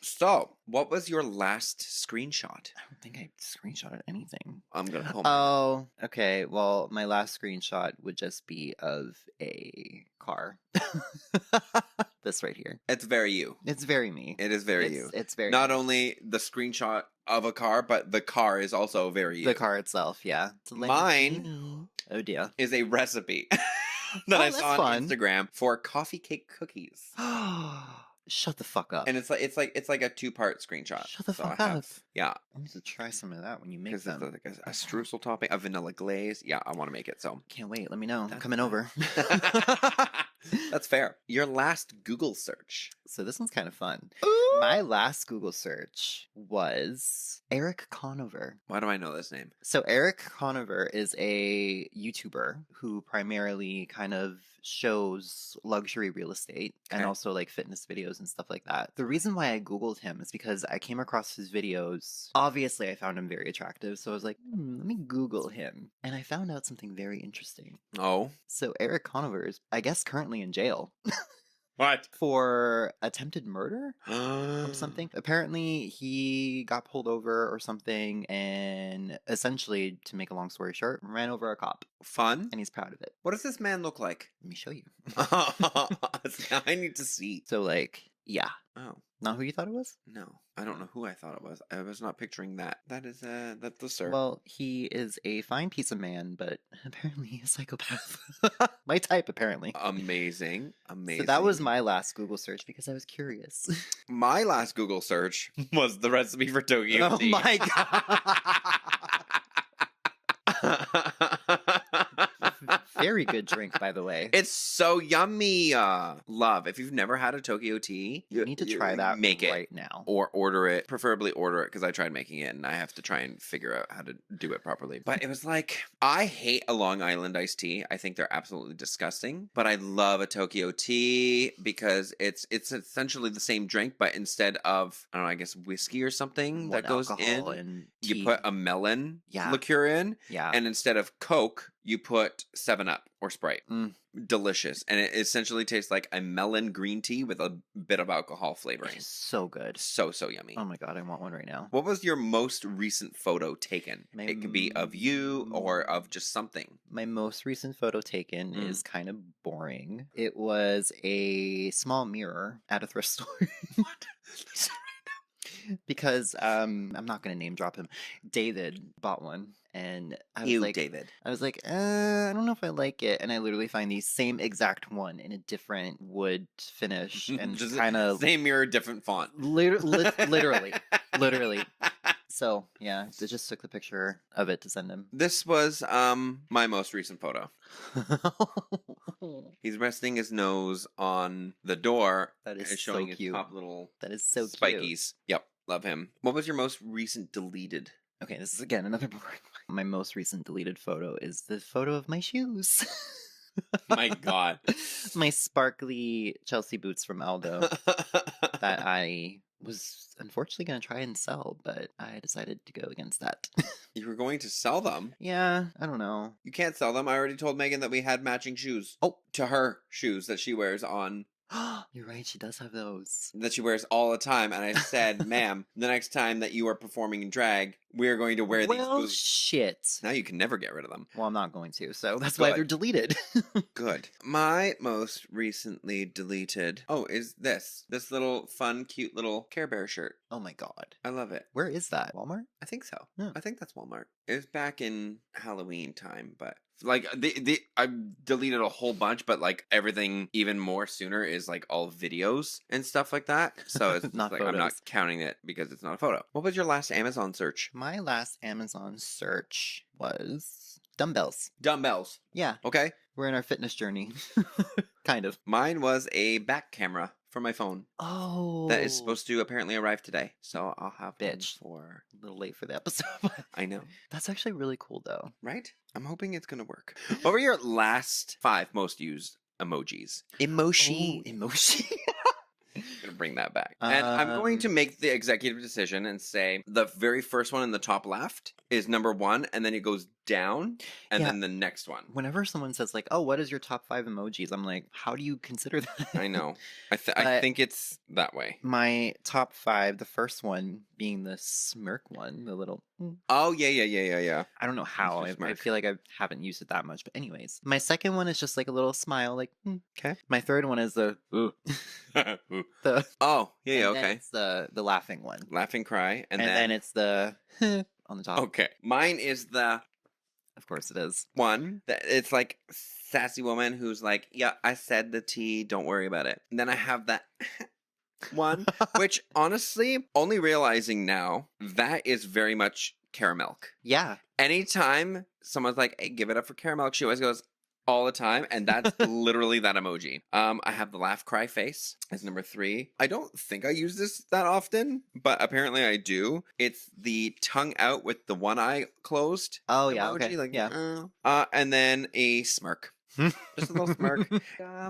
So, what was your last screenshot? I don't think I screenshotted anything. I'm gonna pull Oh, okay. Well, my last screenshot would just be of a car. This right here. It's very you. It's very me. It is very you. It's very Not only the screenshot of a car, but the car is also very you. the car itself, yeah. Mine Oh dear. is a recipe that I saw on fun. Instagram for coffee cake cookies. Shut the fuck up. And it's like a 2-part screenshot. Shut the So fuck I have- up. Yeah. I need to try some of that when you make Because it's them. like a streusel topping, a vanilla glaze. Yeah, I want to make it, so. Can't wait. Let me know. I'm That's coming over. That's fair. Your last Google search. So this one's kind of fun. Ooh. My last Google search was Eric Conover. Why do I know this name? So Eric Conover is a YouTuber who primarily kind of shows luxury real estate and also like fitness videos and stuff like that. The reason why I Googled him is because I came across his videos. Obviously, I found him very attractive. So I was like, let me Google him. And I found out something very interesting. Oh. So Eric Conover is, I guess, currently in jail. What? For attempted murder or something. Apparently, he got pulled over or something, and essentially, to make a long story short, ran over a cop. Fun. And he's proud of it. What does this man look like? Let me show you. I need to see. So, like, yeah. Oh. Not who you thought it was? No. I don't know who I thought it was. I was not picturing that. That's the sir. Well, he is a fine piece of man, but apparently a psychopath. My type, apparently. Amazing. Amazing. So that was my last Google search because I was curious. My last Google search was the recipe for Tokyo Oh tea. my god. Very good drink, by the way. It's so yummy. Love. If you've never had a Tokyo tea, You need to try that make right it. now. Or order it. Preferably order it because I tried making it and I have to try and figure out how to do it properly. But it was like, I hate a Long Island iced tea. I think they're absolutely disgusting. But I love a Tokyo tea because it's essentially the same drink, but instead of, I don't know, I guess whiskey or something What that goes alcohol in, and you tea. put a melon Yeah. liqueur in. Yeah. And instead of Coke, you put 7-Up or Sprite. Delicious. And it essentially tastes like a melon green tea with a bit of alcohol flavoring. It is so good. So yummy. Oh my god, I want one right now. What was your most recent photo taken? It could be of you or of just something. My most recent photo taken is kind of boring. It was a small mirror at a thrift store. Because I'm not gonna name drop him. David bought one, and I was like, David. I was like, I don't know if I like it, and I literally find the same exact one in a different wood finish, and Just kind of same mirror, different font. literally. So yeah, I just took the picture of it to send him. This was my most recent photo. He's resting his nose on the door. That is and showing so cute. his top little That is so spikies. cute. Yep, love him. What was your most recent deleted? Okay, this is again another boring one. My most recent deleted photo is the photo of my shoes. My God. My sparkly Chelsea boots from Aldo that I was unfortunately going to try and sell, but I decided to go against that. You were going to sell them? Yeah, I don't know. You can't sell them. I already told Megan that we had matching shoes. Oh. To her shoes that she wears on. You're right, she does have those. That she wears all the time. And I said, ma'am, the next time that you are performing in drag, we are going to wear these Well, boots. shit. Now you can never get rid of them. Well, I'm not going to, so that's why Good. they're deleted. Good. My most recently deleted, is this little fun, cute little Care Bear shirt. Oh my god. I love it. Where is that? Walmart? I think so. Yeah. I think that's Walmart. It was back in Halloween time, but like I deleted a whole bunch, but like everything even more sooner is like all videos and stuff like that. So it's Not like I'm not photos. counting it because it's not a photo. What was your last Amazon search? My last Amazon search was dumbbells. Dumbbells. Yeah, Okay. we're in our fitness journey. Kind of. Mine was a back camera for my phone Oh. that is supposed to apparently arrive today. So I'll have one Bitch. for. A little late for the episode. But I know. that's actually really cool, though. Right? I'm hoping it's gonna work. What were your last 5 most used emojis? Emoji. Emoji. I'm gonna bring that back. And I'm going to make the executive decision and say the very first one in the top left is number 1, and then it goes down, and Yeah. then the next one. Whenever someone says, like, oh, what is your top 5 emojis? I'm like, how do you consider that? I know. I But- think it's that way. My top 5, the first one being the smirk one, the little. Oh yeah. I don't know how. Mr. I Smirk. feel like I haven't used it that much. But anyways, my second one is just like a little smile, like. Okay. My third one is the. the Oh yeah, and then okay. It's the laughing one, Laughing cry, and and then it's the on the top. okay. Mine is the Of course, it is. one that it's like sassy woman who's like, yeah, I said the tea, don't worry about it. And then I have that one, which honestly, only realizing now, that is very much caramel. Yeah. Anytime someone's like, hey, give it up for caramel, she always goes, all the time, and that's literally that emoji. I have the laugh cry face as number 3. I don't think I use this that often, but apparently I do. It's the tongue out with the one eye closed. Oh yeah. emoji, Okay. like, Yeah. and then a smirk. Just a little smirk.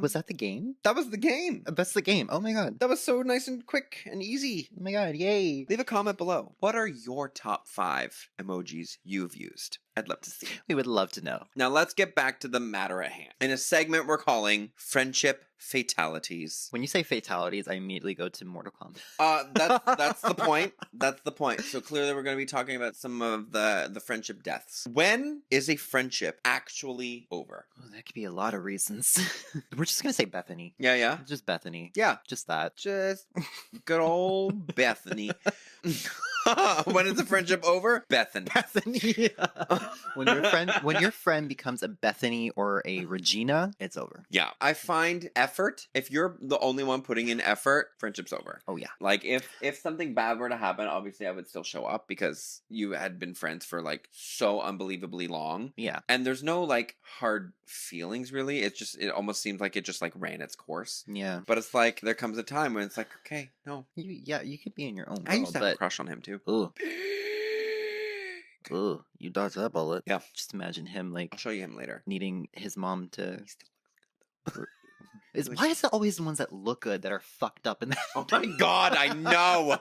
Was that the game? That was the game. That's the game. Oh my god. That was so nice and quick and easy. Oh my god. Yay. Leave a comment below. What are your top 5 emojis you've used? I'd love to see. We would love to know. Now let's get back to the matter at hand. In a segment we're calling Friendship Fatalities. When you say fatalities, I immediately go to Mortal Kombat. That's the point. That's the point. So clearly we're going to be talking about some of the friendship deaths. When is a friendship actually over? Oh, that could be a lot of reasons. We're just gonna say Bethany. Yeah. Just Bethany. Yeah. Just that. Just good old Bethany. When is the friendship over? Bethany. Bethany. When your friend becomes a Bethany or a Regina, it's over. Yeah. I find effort, if you're the only one putting in effort, friendship's over. Oh yeah. Like if something bad were to happen, obviously I would still show up because you had been friends for like so unbelievably long. Yeah. And there's no like hard feelings really. It almost seems like it just like ran its course. Yeah. But it's like there comes a time when it's like, okay, no. You could be in your own world, I used to have a but crush on him too. ooh, you dodged that bullet. Yeah. Just imagine him like I'll show you him later. needing his mom to. He still looks good. Why is it always the ones that look good that are fucked up in that? Oh my god, I know.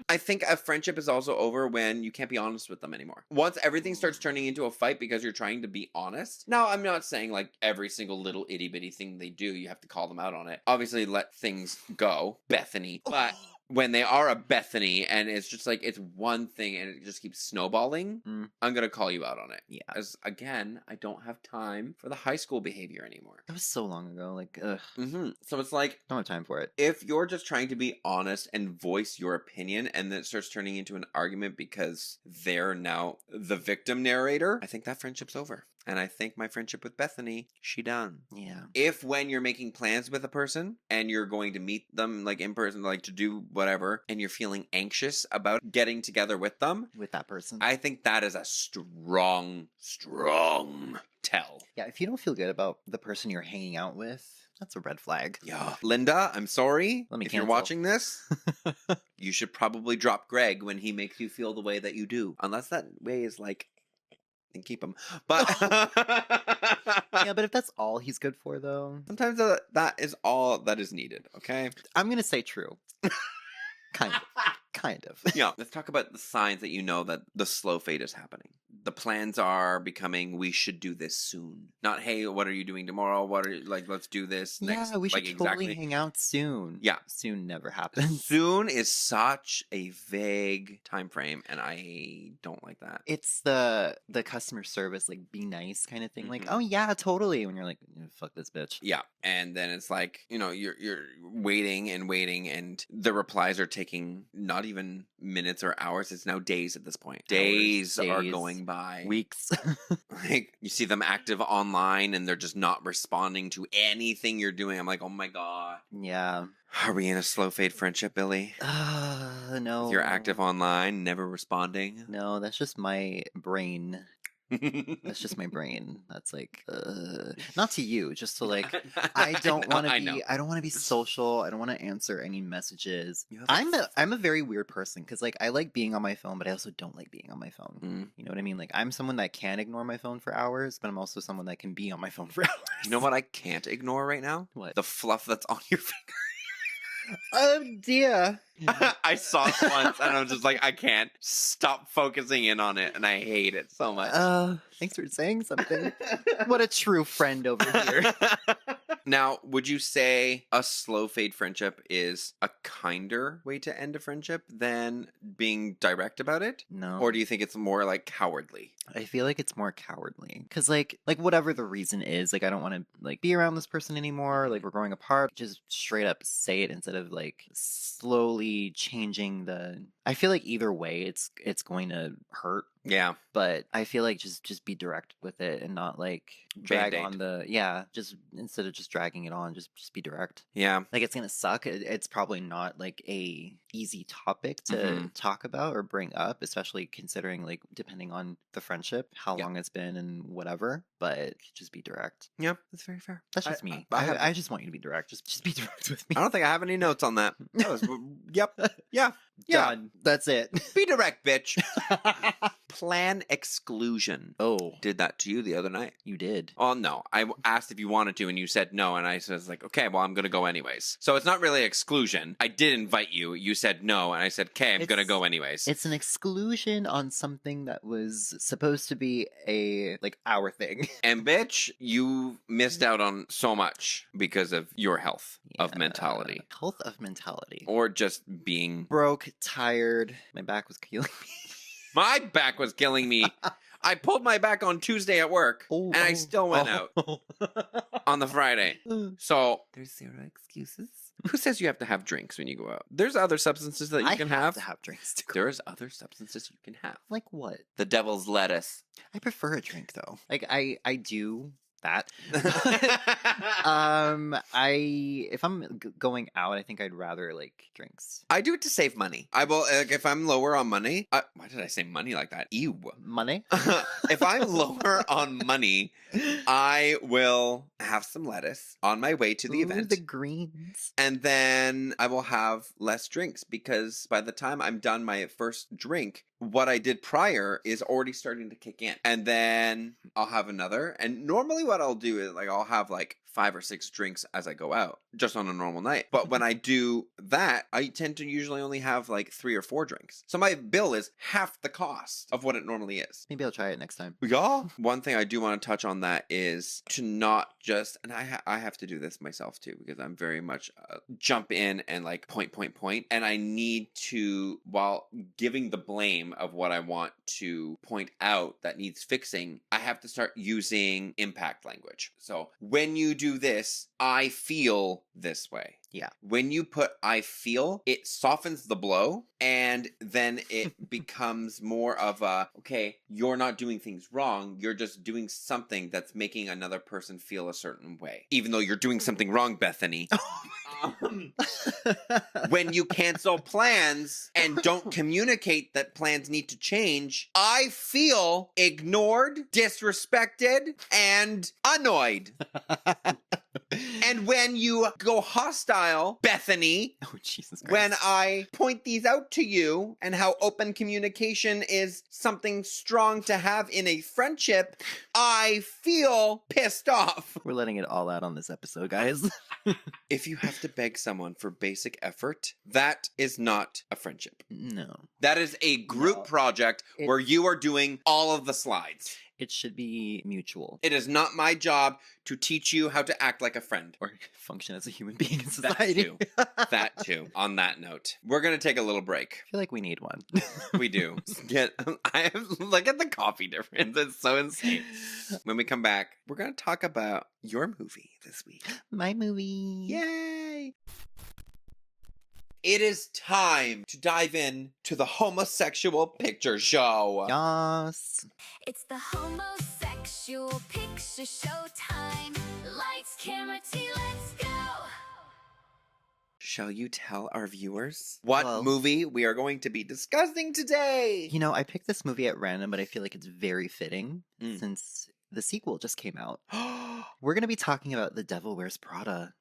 I think a friendship is also over when you can't be honest with them anymore. Once everything starts turning into a fight because you're trying to be honest. Now, I'm not saying like every single little itty bitty thing they do, you have to call them out on it. Obviously, let things go, Bethany. But when they are a Bethany and it's just like it's one thing and it just keeps snowballing, I'm going to call you out on it. Yeah. As again, I don't have time for the high school behavior anymore. That was so long ago. Like, ugh, So it's like, don't have time for it. if you're just trying to be honest and voice your opinion and then it starts turning into an argument because they're now the victim narrator, I think that friendship's over. And I think my friendship with Bethany, she done. Yeah. If when you're making plans with a person and you're going to meet them like in person, like to do whatever, and you're feeling anxious about getting together with them, With that person. I think that is a strong tell. Yeah, if you don't feel good about the person you're hanging out with, that's a red flag. Yeah. Linda, I'm sorry. Let me if you're cancel. watching this, you should probably drop Greg when he makes you feel the way that you do. Unless that way is like, then keep him. But Yeah, but if that's all he's good for, though, sometimes that is all that is needed, okay? I'm gonna say true. Kind of. Yeah. Let's talk about the signs that you know that the slow fade is happening. The plans are becoming, we should do this soon. Not, hey, what are you doing tomorrow? Let's do this next. Yeah, we should like, totally hang out soon. Yeah. Soon never happens. Soon is such a vague time frame, and I don't like that. It's the customer service, like, be nice kind of thing. Like, Mhm. oh yeah, totally. When you're like, fuck this bitch. Yeah, and then it's like, you're waiting, and the replies are taking not even minutes or hours. It's now days at this point. Days are days, going by. Weeks. Like, you see them active online, and they're just not responding to anything you're doing. I'm like, oh my god. Yeah. Are we in a slow fade friendship, Billy? No. You're active online, never responding. No, that's just my brain. That's just my brain. That's like, not to you, just to like, I don't want to be. I don't want to be social. I don't want to answer any messages. I'm a very weird person because like I like being on my phone, but I also don't like being on my phone. Mm. You know what I mean? Like I'm someone that can ignore my phone for hours, but I'm also someone that can be on my phone for hours. You know what I can't ignore right now? What? The fluff that's on your finger. Oh dear. I saw it once and I'm just like, I can't stop focusing in on it and I hate it so much. Thanks for saying something. What a true friend over here. Now, would you say a slow fade friendship is a kinder way to end a friendship than being direct about it? No. Or do you think it's more like cowardly? I feel like it's more cowardly because like whatever the reason is, like I don't want to like be around this person anymore. Like we're growing apart. Just straight up say it instead of like slowly changing the. I feel like either way, it's going to hurt. Yeah. But I feel like just be direct with it and not like drag Band-Aid. on the just instead of just dragging it on, just be direct. Yeah. Like it's gonna suck. It's probably not like a easy topic to talk about or bring up, especially considering like depending on the friendship, how long it's been and whatever. But just be direct. Yeah, that's very fair. That's just me. I I just want you to be direct. Just be direct with me. don't think I have any notes on that. That was, yep. Yeah. Done. That's it. Be direct, bitch. Plan exclusion. Oh, Did that to you the other night. you did. Oh, no. I asked if you wanted to, and you said no, and I was like, okay, well, I'm going to go anyways. So it's not really exclusion. I did invite you. You said no, and I said, okay, I'm going to go anyways. It's an exclusion on something that was supposed to be our thing. And bitch, you missed out on so much because of your health of mentality. Health of mentality. Or just being... Broke, tired. My back was killing me. My back was killing me. I pulled my back on Tuesday at work, and I still went out on the Friday. So there's zero excuses. Who says you have to have drinks when you go out? There's other substances that you can have. to have drinks to go. There's other substances you can have. Like what? The devil's lettuce. I prefer a drink though. Like I do that. If I'm going out, I think I'd rather like drinks. I do it to save money. I will, like, if I'm lower on money. Why did I say money like that? Ew. Money? If I'm lower on money, I will have some lettuce on my way to the event. The greens. And then I will have less drinks because by the time I'm done my first drink, what I did prior is already starting to kick in. And then I'll have another. And normally what I'll do is like I'll have like 5 or 6 drinks as I go out, just on a normal night. But when I do that, I tend to usually only have like 3 or 4 drinks. So my bill is half the cost of what it normally is. Maybe I'll try it next time. Yeah. One thing I do want to touch on that is to not just, and I have to do this myself too, because I'm very much jump in and like point. And I need to, while giving the blame of what I want to point out that needs fixing, I have to start using impact language. So when you do this, I feel this way. Yeah. When you put I feel, it softens the blow and then it becomes more of a, okay, you're not doing things wrong. You're just doing something that's making another person feel a certain way. Even though you're doing something wrong, Bethany. When you cancel plans and don't communicate that plans need to change, I feel ignored, disrespected, and annoyed. And when you go hostile, Bethany, Oh, Jesus Christ. when I point these out to you and how open communication is something strong to have in a friendship, I feel pissed off. We're letting it all out on this episode, guys. If you have to beg someone for basic effort, that is not a friendship. No. That is a group No. project where you are doing all of the slides. It should be mutual. It is not my job to teach you how to act like a friend. Or function as a human being in That society. too. That too. On that note, we're going to take a little break. I feel like we need one. We do. Look at the coffee difference. It's so insane. When we come back, we're going to talk about your movie this week. My movie. Yay! It is time to dive in to the homosexual picture show. Yes. It's the homosexual picture show time. Lights, camera, T, let's go. Shall you tell our viewers what Well- movie we are going to be discussing today? You know, I picked this movie at random, but I feel like it's very fitting Mm. since the sequel just came out. We're going to be talking about The Devil Wears Prada.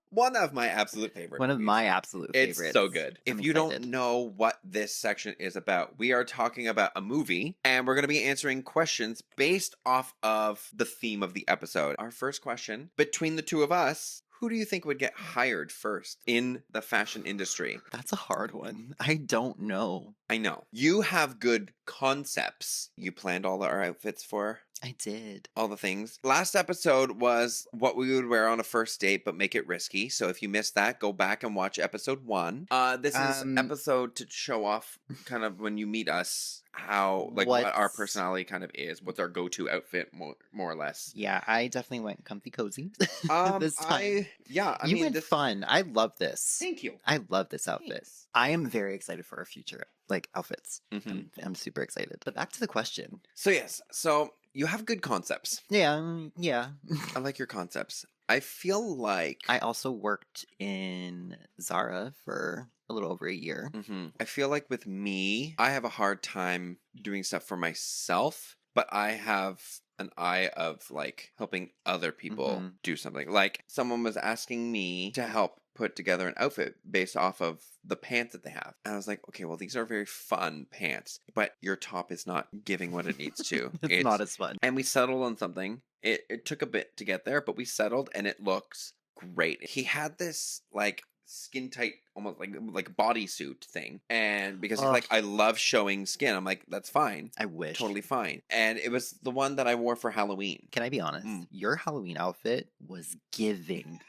One of my absolute favorites. One of my absolute It's favorites. so good. If I'm you excited. don't know what this section is about, we are talking about a movie and we're going to be answering questions based off of the theme of the episode. Our first question, between the two of us, who do you think would get hired first in the fashion industry? That's a hard one. I don't know. I know. You have good concepts. You planned all our outfits for I did. all the things. Last episode was what we would wear on a first date, but make it risky. So if you missed that, go back and watch episode 1. This is episode to show off kind of when you meet us, how, like, what our What's- personality kind of is, what's our go-to outfit, more or less. Yeah, I definitely went comfy cozy this time. I You mean, went this. fun. I love this. Thank you. I love this outfit. Thanks. I am very excited for our future, like, outfits. Mhm. I'm super excited. But back to the question. So yes, so you have good concepts. Yeah, yeah. I like your concepts. I feel like I also worked in Zara for a little over a year. I feel like with me, I have a hard time doing stuff for myself, but I have an eye of like helping other people Mhm. do something. Like someone was asking me to help put together an outfit based off of the pants that they have. And I was like, okay, well, these are very fun pants, but your top is not giving what it needs to. It's not as fun. And we settled on something. It took a bit to get there, but we settled and it looks great. He had this like skin tight, almost like bodysuit thing. And because he's Ugh. like, I love showing skin. I'm like, that's fine. I wish. Totally fine. And it was the one that I wore for Halloween. Can I be honest? Mm. Your Halloween outfit was giving.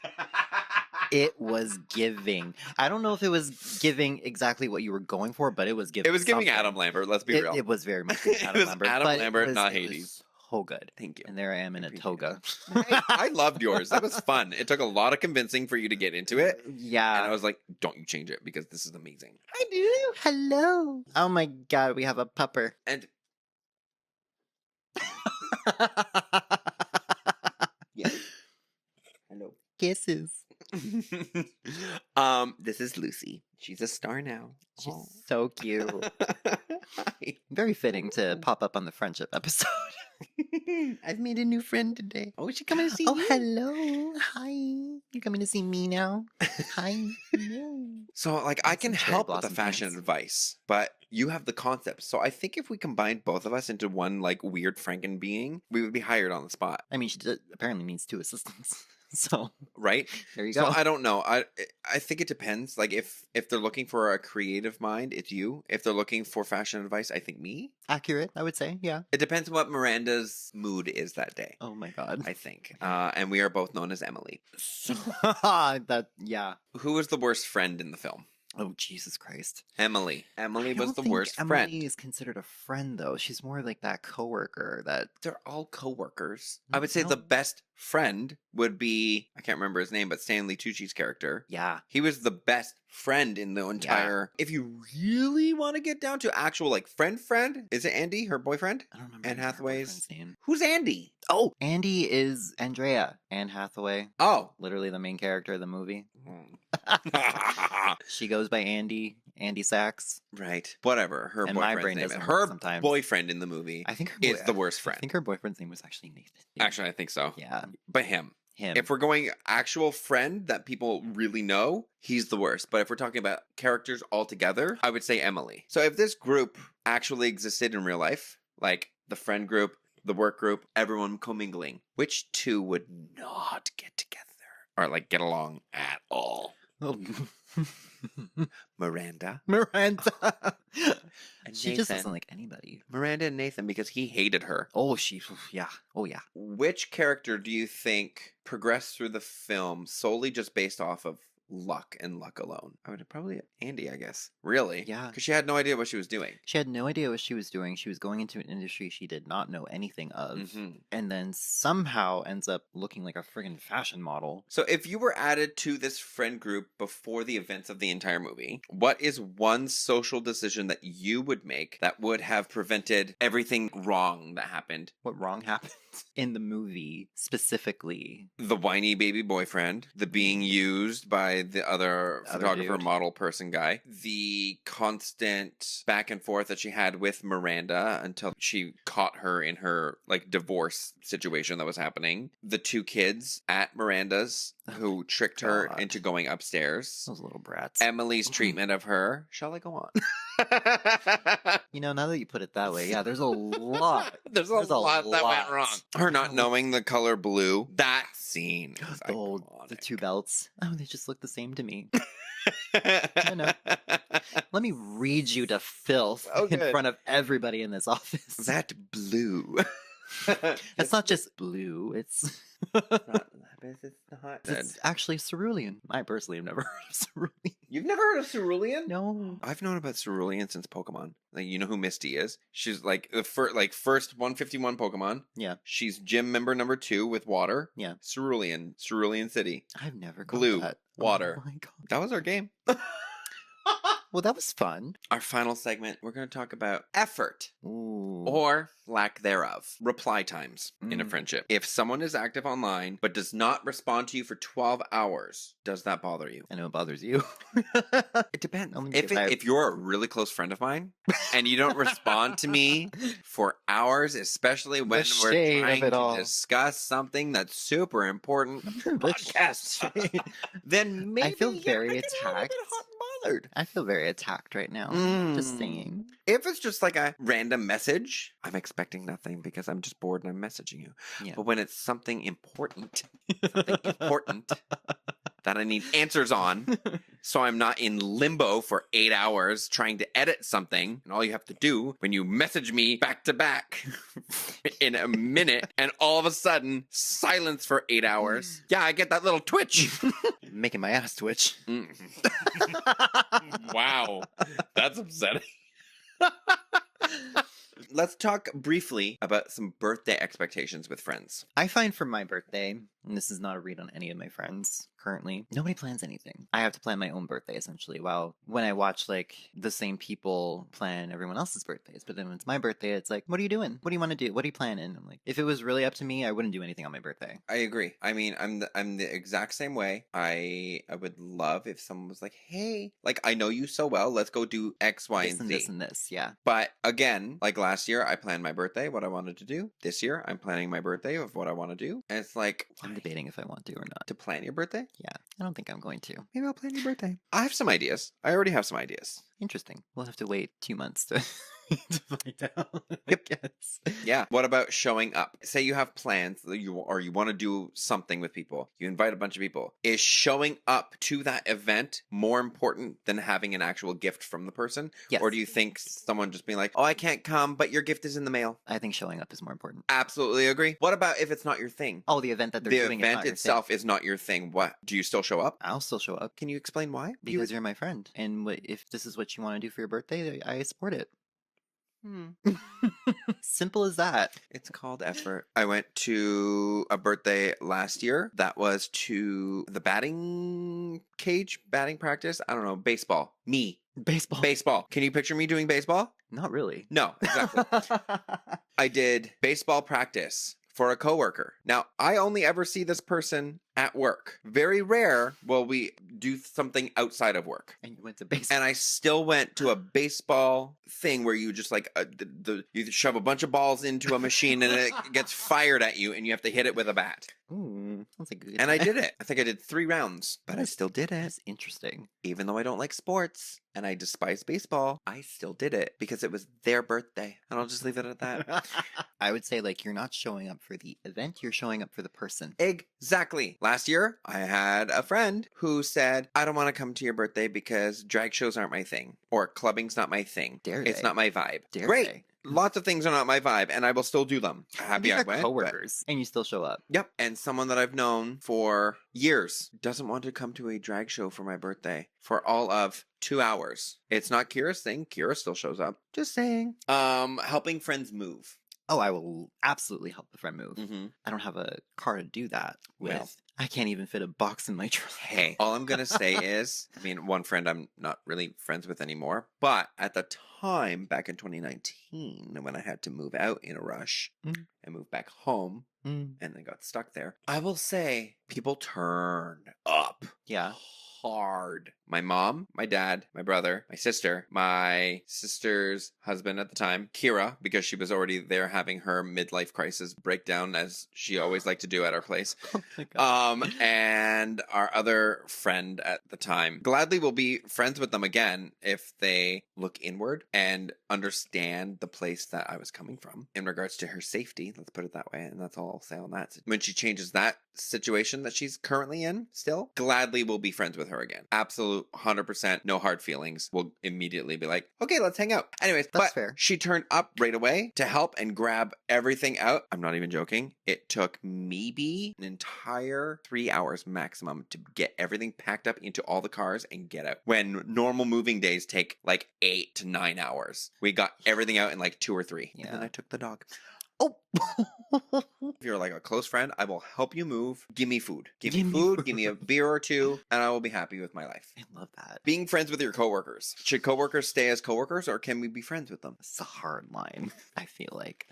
It was giving. I don't know if it was giving exactly what you were going for, but it was giving. It was giving something. Adam Lambert, let's be real. It was very much It Adam was Lambert. Adam but Lambert, it was, not it Hades. was so good. Thank you. And there I am in a appreciate toga. I loved yours. That was fun. It took a lot of convincing for you to get into it. Yeah. And I was like, don't you change it because this is amazing. I do. Hello. Oh my god, we have a pupper. And yeah. Hello. Kisses. This is Lucy. She's a star now. She's so cute. Hi. Very fitting to pop up on the friendship episode. I've made a new friend today. Oh, is she coming to see Oh, you? hello. Hi. You're coming to see me now? Hi. Hello. So, like, I Got can some cherry help with the blossom fashion pants. advice, but you have the concept. So, I think if we combined both of us into one, like, weird Franken being, we would be hired on the spot, I mean, she apparently needs 2 assistants. So, right? there you So, go. I don't know. I think it depends. Like, if they're looking for a creative mind, it's you. If they're looking for fashion advice, I think me. Accurate, I would say. Yeah. It depends on what Miranda's mood is that day. Oh my god. I think. And we are both known as Emily. So, Yeah. who was the worst friend in the film? Oh, Jesus Christ. Emily. Emily I was don't the think worst Emily friend. is considered a friend, though. She's more like that coworker that. They're all coworkers. I would say the No. best friend would be, I can't remember his name, but Stanley Tucci's character. Yeah. He was the best friend in the entire. If you really want to get down to actual, like, friend, is it Andy, her boyfriend? I don't remember Anne her Hathaway's boyfriend's name. Who's Andy? Oh, Andy is Andrea. Anne Hathaway. Oh. Literally the main character of the movie. right. She goes by Andy Sachs. Whatever. Her And my boyfriend's brain name. doesn't work Her sometimes. boyfriend in the movie I think her is the worst I friend. think her boyfriend's name was actually Nathan. Actually, I think so. Yeah. But him. Him. If we're going actual friend that people really know, he's the worst. But if we're talking about characters altogether, I would say Emily. So if this group actually existed in real life, like the friend group, the work group, everyone commingling, which two would not get together or like get along at all? Miranda. Miranda. And She just Nathan. doesn't like anybody. Miranda and Nathan because he hated her. Oh, yeah. Oh, yeah. Which character do you think progressed through the film solely just based off of luck and luck alone? I would probably Andy, I guess. Really? Yeah. Because she had no idea what she was doing. She had no idea what she was doing. She was going into an industry she did not know anything of. Mhm. And then somehow ends up looking like a friggin' fashion model. So if you were added to this friend group before the events of the entire movie, what is one social decision that you would make that would have prevented everything wrong that happened? What wrong happened in the movie specifically? The whiny baby boyfriend, the being used by the other photographer, dude. model person guy, the constant back and forth that she had with Miranda until she caught her in her like divorce situation that was happening, the 2 kids at Miranda's who tricked her God. into going upstairs, Those little brats. Emily's treatment of her. Shall I go on? You know, now that you put it that way, yeah, there's a lot. There's a lot that went wrong. Her not knowing the color blue. That scene. Was The 2 belts. Oh, they just look the same to me. I know. Let me read you to filth Oh, in good. front of everybody in this office. That blue. It's not just blue, it's it's actually cerulean. I personally have never heard of cerulean. You've never heard of cerulean? No. I've known about cerulean since Pokemon. Like, you know who Misty is? She's like the first 151 Pokemon. Yeah. She's gym member number 2 with water. Yeah. Cerulean City. I've never got Blue, that. water. Oh my god. That was our game. Well, that was fun. Our final segment, we're going to talk about effort. Ooh. Or lack thereof. Reply times in a Mm. friendship. If someone is active online but does not respond to you for 12 hours, does that bother you? I know it bothers you. It depends. Only because I- If you're a really close friend of mine and you don't respond to me for hours, especially when The we're shade of trying it to all. discuss something that's super important, podcast, shade. then maybe feel you're very getting a little bit attacked. hot and bothered. I feel very attacked right now. Just Mm. saying. If it's just like a random message, I'm expecting nothing because I'm just bored and I'm messaging you. Yeah. But when it's something important that I need answers on, so I'm not in limbo for 8 hours trying to edit something, and all you have to do when you message me back to back in a minute, and all of a sudden silence for 8 hours. Yeah, I get that little twitch. Making my ass twitch. Wow, that's upsetting. Let's talk briefly about some birthday expectations with friends. I find for my birthday, and this is not a read on any of my friends currently, nobody plans anything. I have to plan my own birthday essentially. While when I watch like the same people plan everyone else's birthdays, but then when it's my birthday, it's like, what are you doing? What do you want to do? What are you planning? I'm like, if it was really up to me, I wouldn't do anything on my birthday. I agree. I mean, I'm the exact same way. I would love if someone was like, hey, like I know you so well, let's go do X, Y, This and and Z. this and this, yeah. But again, like last year, I planned my birthday, what I wanted to do. This year, I'm planning my birthday of what I want to do. And it's like, I'm debating if I want to or not. to plan your birthday? Yeah, I don't think I'm going to. Maybe I'll plan your birthday. I have some ideas. I already have some ideas. Interesting. We'll have to wait 2 months to, to find out, I Yep. guess. Yeah. What about showing up? Say you have plans that you want to do something with people. You invite a bunch of people. Is showing up to that event more important than having an actual gift from the person? Yes. Or do you think someone just being like, "Oh, I can't come, but your gift is in the mail"? I think showing up is more important. Absolutely agree. What about if it's not your thing? Oh, the event that they're The doing is event not your itself thing. is not your thing. What? Do you still show up? I'll still show up Can you explain why? because you're my friend. And if this is what you want to do for your birthday, I support it. Simple as that. It's called effort. I went to a birthday last year that was to the batting practice. I don't know, baseball. Me. Baseball. Baseball. Can you picture me doing baseball? Not really. No, exactly. I did baseball practice for a coworker. Now, I only ever see this person at work. Very rare will we do something outside of work. And you went to baseball. And I still went to a baseball thing where you just like you shove a bunch of balls into a machine and it gets fired at you and you have to hit it with a bat. Ooh, sounds like a good And I time. did it. I think I did 3 rounds, but I still did it. That's interesting. Even though I don't like sports and I despise baseball, I still did it because it was their birthday. And I'll just leave it at that. I would say like you're not showing up for the event, you're showing up for the person. Exactly. Last year, I had a friend who said, I don't want to come to your birthday because drag shows aren't my thing, or clubbing's not my thing. Dare It's they? not my vibe. Dare Great. they? Lots of things are not my vibe, and I will still do them. Happy These I are went. coworkers, and you still show up. Yep. And someone that I've known for years doesn't want to come to a drag show for my birthday for all of 2 hours. It's not Kira's thing. Kira still shows up. Just saying. Helping friends move. Oh, I will absolutely help a friend move. Mm-hmm. I don't have a car to do that with. Well. I can't even fit a box in my trunk. Hey, all I'm going to say is, I mean, one friend I'm not really friends with anymore, but at the time, back in 2019, when I had to move out in a rush and move back home and then got stuck there, I will say people turned up. Yeah. Hard. My mom, my dad, my brother, my sister's husband at the time, Kira, because she was already there having her midlife crisis breakdown as she always liked to do at our place. Oh my God. And our other friend at the time. Gladly will be friends with them again if they look inward and understand the place that I was coming from in regards to her safety. Let's put it that way. And that's all I'll say on that. When she changes that situation that she's currently in still, gladly will be friends with her again. Absolute 100%, no hard feelings. We'll immediately be like, okay, let's hang out. Anyways, That's but fair. she turned up right away to help and grab everything out. I'm not even joking. It took maybe an entire 3 hours maximum to get everything packed up into all the cars and get out. When normal moving days take like 8 to 9 hours. We got everything out in like 2 or 3. Yeah. And then I took the dog. Oh. If you're like a close friend, I will help you move. Give me food. Give me Give me food. food. Give me a beer or 2, and I will be happy with my life. I love that. Being friends with your coworkers. Should coworkers stay as coworkers, or can we be friends with them? It's a hard line, I feel like.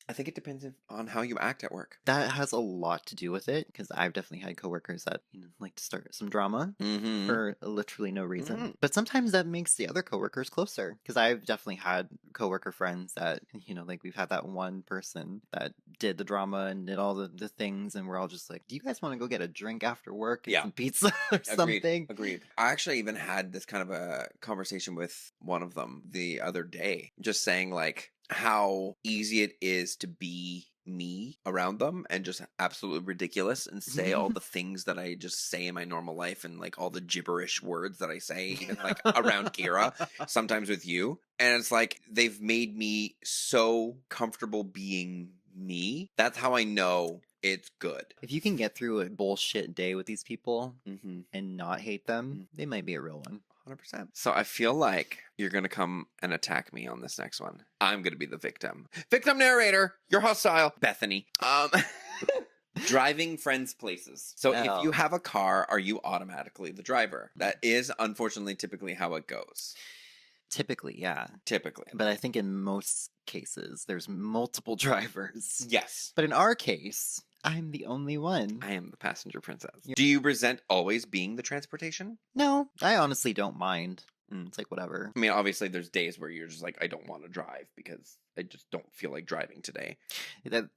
I think it depends on how you act at work. That has a lot to do with it, because I've definitely had coworkers that like to start some drama Mm-hmm. for literally no reason. Mhm. But sometimes that makes the other coworkers closer, because I've definitely had coworker friends that, like we've had that one person that did the drama and did all the things, and we're all just like, do you guys want to go get a drink after work and Yeah. some pizza or something? Agreed. I actually even had this kind of a conversation with one of them the other day, just saying like how easy it is to be me around them and just absolutely ridiculous and say all the things that I just say in my normal life and like all the gibberish words that I say even like around Kira, sometimes with you. And it's like they've made me so comfortable being me. That's how I know it's good. If you can get through a bullshit day with these people Mm-hmm. and not hate them, they might be a real one. 100%. So I feel like you're going to come and attack me on this next one. I'm going to be the victim. Victim narrator, you're hostile. Bethany. Driving friends places. So if you have a car, are you automatically the driver? That is unfortunately typically how it goes. Typically, yeah. Typically. But I think in most cases, there's multiple drivers. Yes. But in our case, I'm the only one. I am the passenger princess. Do you resent always being the transportation? No, I honestly don't mind. It's like whatever. I mean, obviously there's days where you're just like, I don't want to drive because I just don't feel like driving today.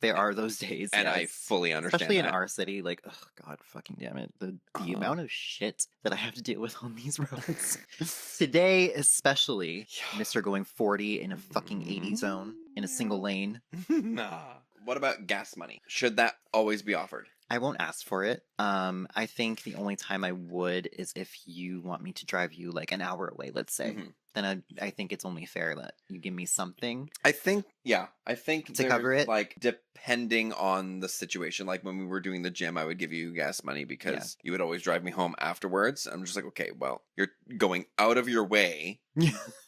There are those days. And yes. I fully understand Especially that. in our city, like, oh god, fucking damn it. The amount of shit that I have to deal with on these roads. Today, especially, Mr. going 40 in a fucking 80 zone in a single lane. Nah. What about gas money? Should that always be offered? I won't ask for it. I think the only time I would is if you want me to drive you like an hour away, let's say. Mhm. Then I think it's only fair that you give me something. I think To cover it? Like, depending on the situation, like when we were doing the gym, I would give you gas money because you would always drive me home afterwards. I'm just like, okay, well, you're going out of your way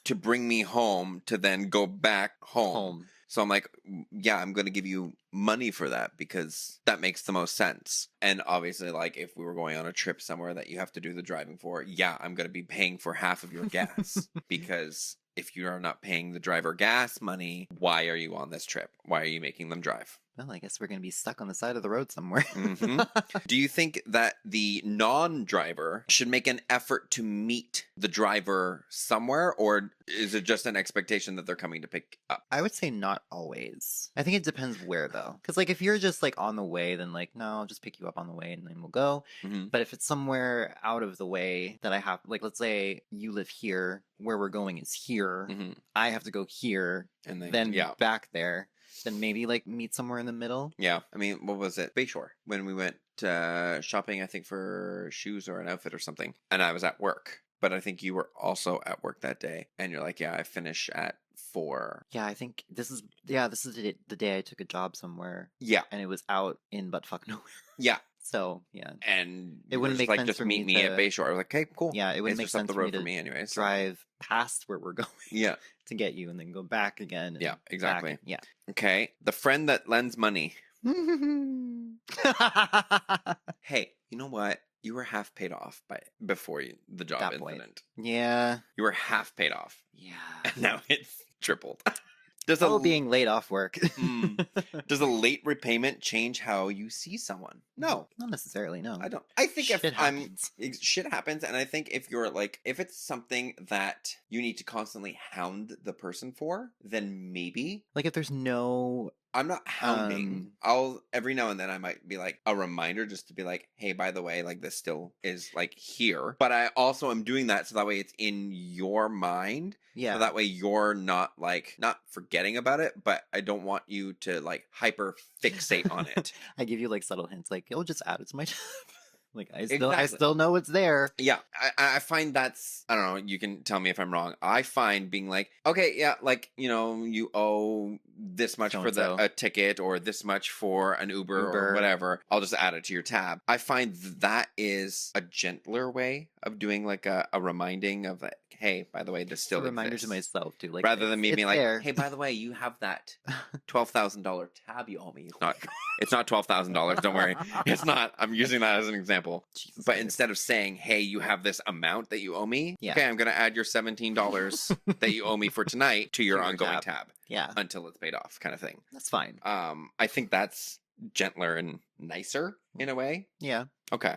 to bring me home to then go back home. So I'm like, yeah, I'm going to give you money for that because that makes the most sense. And obviously, like, if we were going on a trip somewhere that you have to do the driving for, yeah, I'm going to be paying for half of your gas because if you are not paying the driver gas money, why are you on this trip? Why are you making them drive? Well, I guess we're going to be stuck on the side of the road somewhere. Do you think that the non-driver should make an effort to meet the driver somewhere, or is it just an expectation that they're coming to pick up? I would say not always. I think it depends where, though. Because, like, if you're just, like, on the way, then, like, no, I'll just pick you up on the way and then we'll go. Mm-hmm. But if it's somewhere out of the way that I have, like, let's say you live here, where we're going is here, Mm-hmm. I have to go here, And then back there. Then maybe like meet somewhere in the middle. Yeah. I mean, what was it? Bayshore. When we went shopping, I think for shoes or an outfit or something. And I was at work. But I think you were also at work that day. And you're like, yeah, I finish at 4. Yeah, I think this is the day I took a job somewhere. Yeah. And it was out in buttfuck nowhere. Yeah. So, yeah. And it wouldn't make sense just for meet me at Bayshore. I was like, okay, cool. Yeah, it wouldn't make sense up the for road me for me anyway. So. Drive past where we're going. Yeah. To get you and then go back again. Yeah, exactly. Yeah. Okay. The friend that lends money. Hey, you know what? You were half paid off before the job that incident. Point. Yeah. You were half paid off. Yeah. And now it's tripled. Being laid off work. Does a late repayment change how you see someone? No. Not necessarily, no. I don't. I think shit happens. Shit happens, and I think if you're like, if it's something that you need to constantly hound the person for, then maybe. Like if there's no... I'm not hounding. I'll every now and then I might be like a reminder just to be like, hey, by the way, like this still is like here. But I also am doing that so that way it's in your mind. Yeah. So that way you're not forgetting about it, but I don't want you to like hyper fixate on it. I give you like subtle hints like, you'll just add it to my tab. Like I Exactly. still know it's there. Yeah, I find that's, I don't know, you can tell me if I'm wrong. I find being like, okay, yeah, like, you know, you owe this much for a ticket or this much for an Uber or whatever. I'll just add it to your tab. I find that is a gentler way of doing like a reminding of like, hey, by the way, this still exists. A reminder to myself too. Like rather than me being like, there. hey, by the way, you have that $12,000 tab you owe me. It's not $12,000. Don't worry. It's not. I'm using that as an example. Jesus but Christ. Instead of saying, hey, you have this amount that you owe me. Yeah. Okay, I'm going to add your $17 that you owe me for tonight to your ongoing tab. Yeah. Until it's paid off kind of thing. That's fine. I think that's gentler and nicer in a way. Yeah. Okay.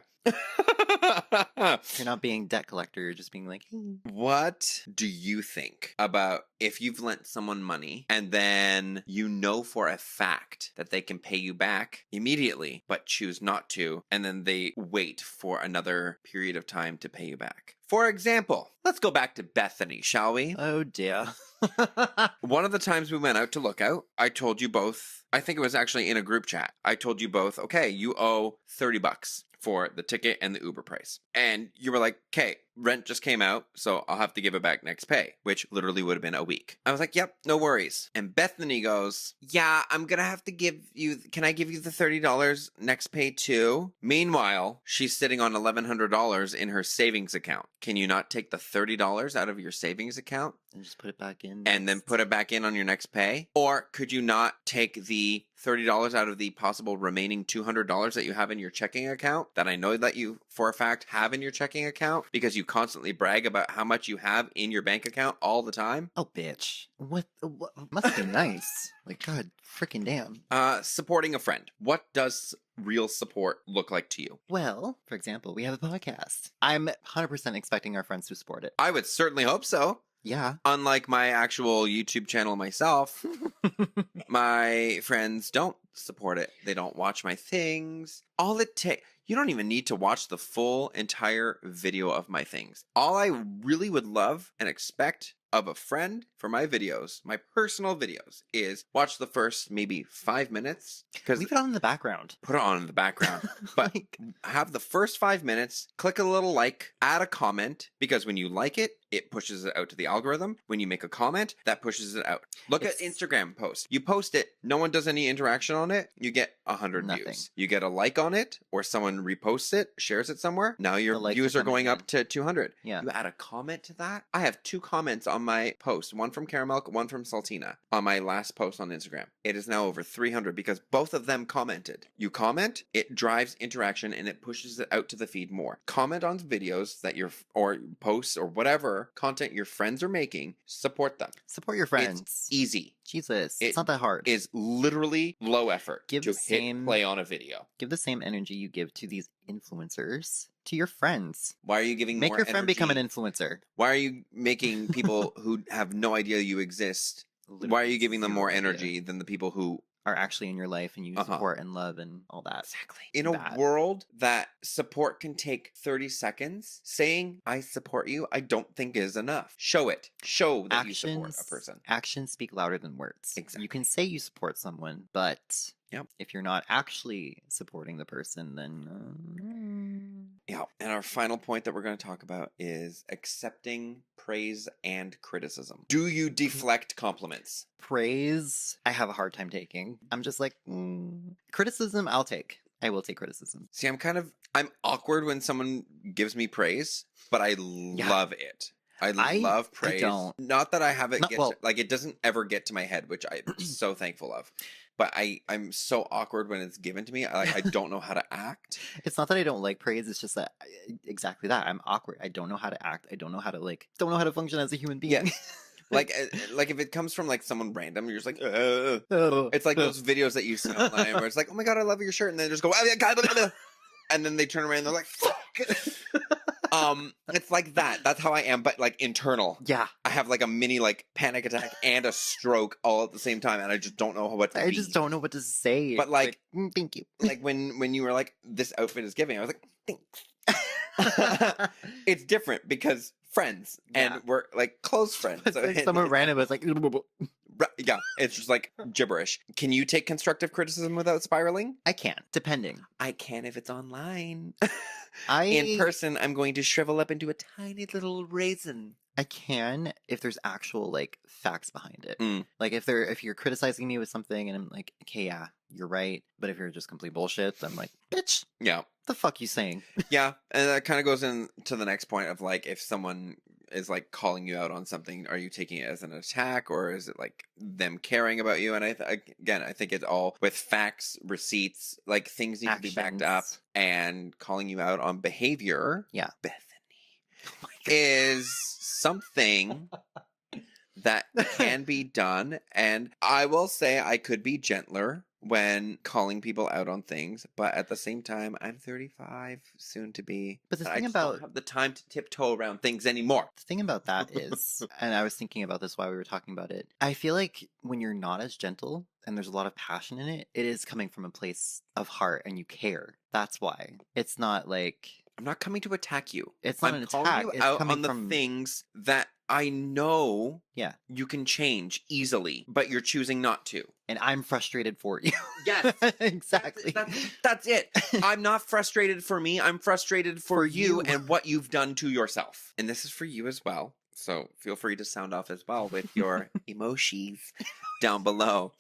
You're not being debt collector. You're just being like, hey. What do you think about if you've lent someone money and then you know for a fact that they can pay you back immediately, but choose not to, and then they wait for another period of time to pay you back? For example, let's go back to Bethany, shall we? Oh dear. One of the times we went out to Lookout, I told you both, I think it was actually in a group chat, I told you both, okay, you owe $30 for the ticket and the Uber price. And you were like, okay, rent just came out, so I'll have to give it back next pay, which literally would have been a week. I was like, yep, no worries. And Bethany goes, yeah, I'm going to have to give you, can I give you the $30 next pay too? Meanwhile, she's sitting on $1,100 in her savings account. Can you not take the $30 out of your savings account? And just put it back in. And then put it back in on your next pay? Or could you not take the $30 out of the possible remaining $200 that you have in your checking account that I know that you for a fact have in your checking account because you constantly brag about how much you have in your bank account all the time? Oh, bitch. What must be nice. Like, God, freaking damn. Supporting a friend. What does real support look like to you? Well, for example, we have a podcast. I'm 100% expecting our friends to support it. I would certainly hope so. Yeah. Unlike my actual YouTube channel myself, my friends don't support it. They don't watch my things. All it takes, you don't even need to watch the full entire video of my things. All I really would love and expect of a friend for my videos, my personal videos, is watch the first maybe 5 minutes. Because Leave it on in the background. put it on in the background. But have the first 5 minutes, click a little like, add a comment, because when you like it, it pushes it out to the algorithm. When you make a comment, that pushes it out. Look at Instagram posts. You post it, no one does any interaction on it, you get 100 Nothing. views. You get a like on it, or someone reposts it, shares it somewhere. Now your The likes views are are going coming up to 200. Yeah. You add a comment to that. I have 2 comments on my post, one from Caramel, one from Saltina, on my last post on Instagram. It is now over 300 because both of them commented. You comment, it drives interaction and it pushes it out to the feed more. Comment on videos that or posts or whatever content your friends are making, support them. Support your friends. It's easy. Jesus. It It's not that hard. Is literally low effort Give to the hit same- play on a video. Give the same energy you give to these influencers to your friends. Why are you giving Make more your friend become an energy? influencer. Why are you making people who have no idea you exist? Why are you giving them Zero more idea. energy than the people who Are actually in your life and you Uh-huh. support and love and all that. exactly in a That. world that support can take 30 seconds? Saying I support you, I don't think is enough. Show it. Show that you support a person. Actions speak louder than words. Exactly. You can say you support someone, but Yep. if you're not actually supporting the person, then Yeah. And our final point that we're going to talk about is accepting praise and criticism. Do you deflect compliments? praise, I have a hard time taking. I'm just like, criticism, I'll take. I will take criticism. See, I'm awkward when someone gives me praise, but I love it. I love praise. don't. Not that I have it Not- it doesn't ever get to my head, which I'm so thankful of. But I'm so awkward when it's given to me. I don't know how to act. It's not that I don't like praise. It's just that exactly that. I'm awkward. I don't know how to act. I don't know how to function as a human being. Yeah. Like if it comes from like someone random, you're just like, Oh. it's like those videos that you see online where it's like, oh my God, I love your shirt. And then they just go, oh, yeah, God, and then they turn around and they're like, fuck. It's like that. That's how I am, but like internal. Yeah. I have like a mini like panic attack and a stroke all at the same time, and I just don't know what to I be. just don't know what to say. But, like, thank you. Like when you were like, this outfit is giving, I was like, thanks. It's different because friends, Yeah. and we're like close friends. It's like someone random is like, Yeah, it's just like gibberish. Can you take constructive criticism without spiraling? I can, depending. I can if it's online. I In person, I'm going to shrivel up into a tiny little raisin. I can if there's actual like facts behind it. Mm. Like if you're criticizing me with something and I'm like, okay, yeah, you're right. But if you're just complete bullshit, I'm like, bitch, Yeah. the fuck you saying? Yeah, and that kind of goes into the next point of like, if someone is like calling you out on something, are you taking it as an attack or is it like them caring about you? And I think it's all with facts, receipts, like things need to be backed up, Actions. and calling you out on behavior. Yeah. Bethany Oh my is something that can be done, and I will say I could be gentler when calling people out on things, but at the same time, I'm 35, soon to be. But the I thing just about- don't have the time to tiptoe around things anymore. The thing about that is, and I was thinking about this while we were talking about it, I feel like when you're not as gentle and there's a lot of passion in it, it is coming from a place of heart and you care. That's why. It's not like, I'm not coming to attack you. it's not I'm an calling attack. you It's out coming on the from things that I know Yeah. you can change easily, but you're choosing not to. And I'm frustrated for you. Yes. Exactly. That's it. I'm not frustrated for me. I'm frustrated for For you you. and what you've done to yourself. And this is for you as well. So feel free to sound off as well with your emojis down below.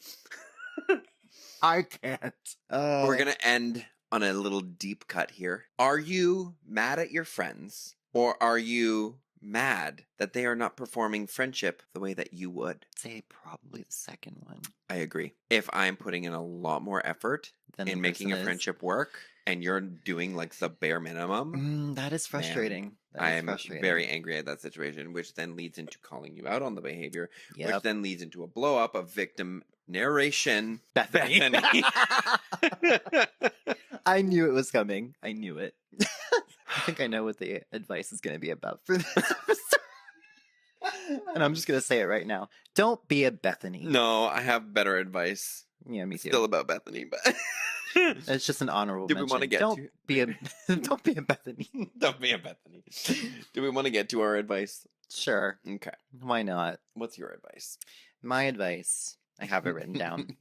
I can't. We're going to end on a little deep cut here. Are you mad at your friends, or are you mad that they are not performing friendship the way that you would? say probably the second one. I agree. If I'm putting in a lot more effort Then in the making a person is- friendship work and you're doing like the bare minimum, That is frustrating. That is I'm frustrating. very angry at that situation, which then leads into calling you out on the behavior, which Yep. then leads into a blow up of victim narration. Bethany. Bethany. I knew it was coming. I knew it. I think I know what the advice is going to be about for this episode. And I'm just going to say it right now. Don't be a Bethany. No, I have better advice. Yeah, me too. Still about Bethany, but It's just an honorable Do we mention. wanna get don't to- be a don't be a Bethany. don't be a Bethany. Do we want to get to our advice? Sure. Okay. Why not? What's your advice? My advice. I have it written down.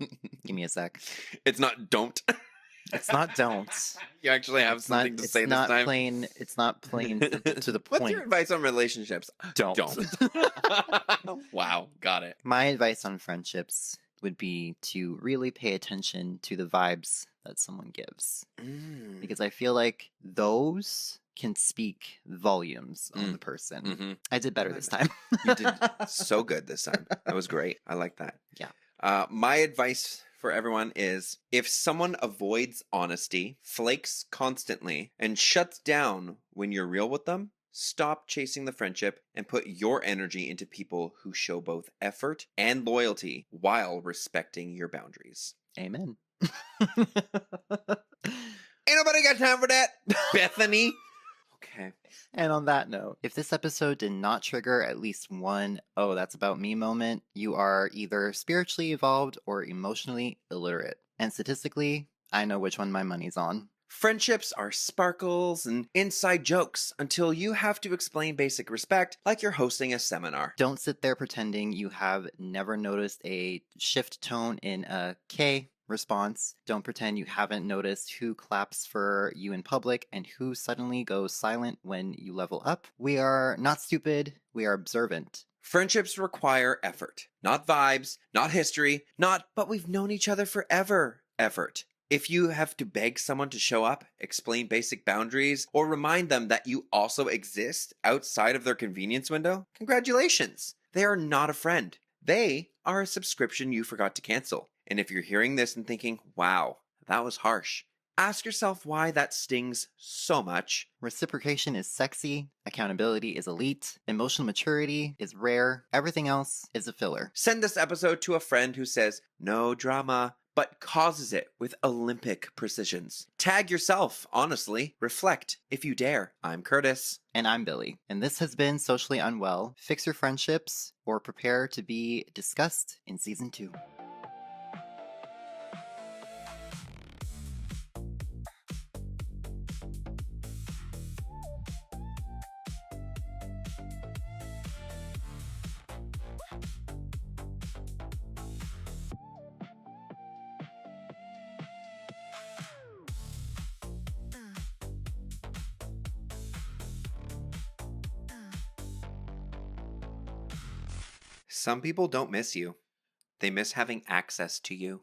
Give me a sec. It's not don't. It's not don't. You actually have It's not, something to it's say not this time. plain. It's not plain to the What's point. your advice on relationships? Don't. Wow, got it. My advice on friendships would be to really pay attention to the vibes that someone gives. Because I feel like those can speak volumes on the person. Mm-hmm. I did better this time. You did so good this time. That was great. I like that. Yeah. My advice for everyone is if someone avoids honesty, flakes constantly, and shuts down when you're real with them, stop chasing the friendship and put your energy into people who show both effort and loyalty while respecting your boundaries. Amen. Ain't nobody got time for that, Bethany. Okay. And on that note, if this episode did not trigger at least one, oh, that's about me moment, you are either spiritually evolved or emotionally illiterate. And statistically, I know which one my money's on. Friendships are sparkles and inside jokes until you have to explain basic respect like you're hosting a seminar. Don't sit there pretending you have never noticed a shift tone in a K response. Don't pretend you haven't noticed who claps for you in public and who suddenly goes silent when you level up. We are not stupid, we are observant. Friendships require effort, not vibes, not history, not, but we've known each other forever effort. If you have to beg someone to show up, explain basic boundaries, or remind them that you also exist outside of their convenience window, congratulations. They are not a friend. They are a subscription you forgot to cancel. And if you're hearing this and thinking, wow, that was harsh, ask yourself why that stings so much. Reciprocation is sexy, accountability is elite, emotional maturity is rare, everything else is a filler. Send this episode to a friend who says, no drama, but causes it with Olympic precisions. Tag yourself, honestly. Reflect, if you dare. I'm Curtis. And I'm Billy. And this has been Socially Unwell. Fix your friendships or prepare to be discussed in Season 2. Some people don't miss you. They miss having access to you.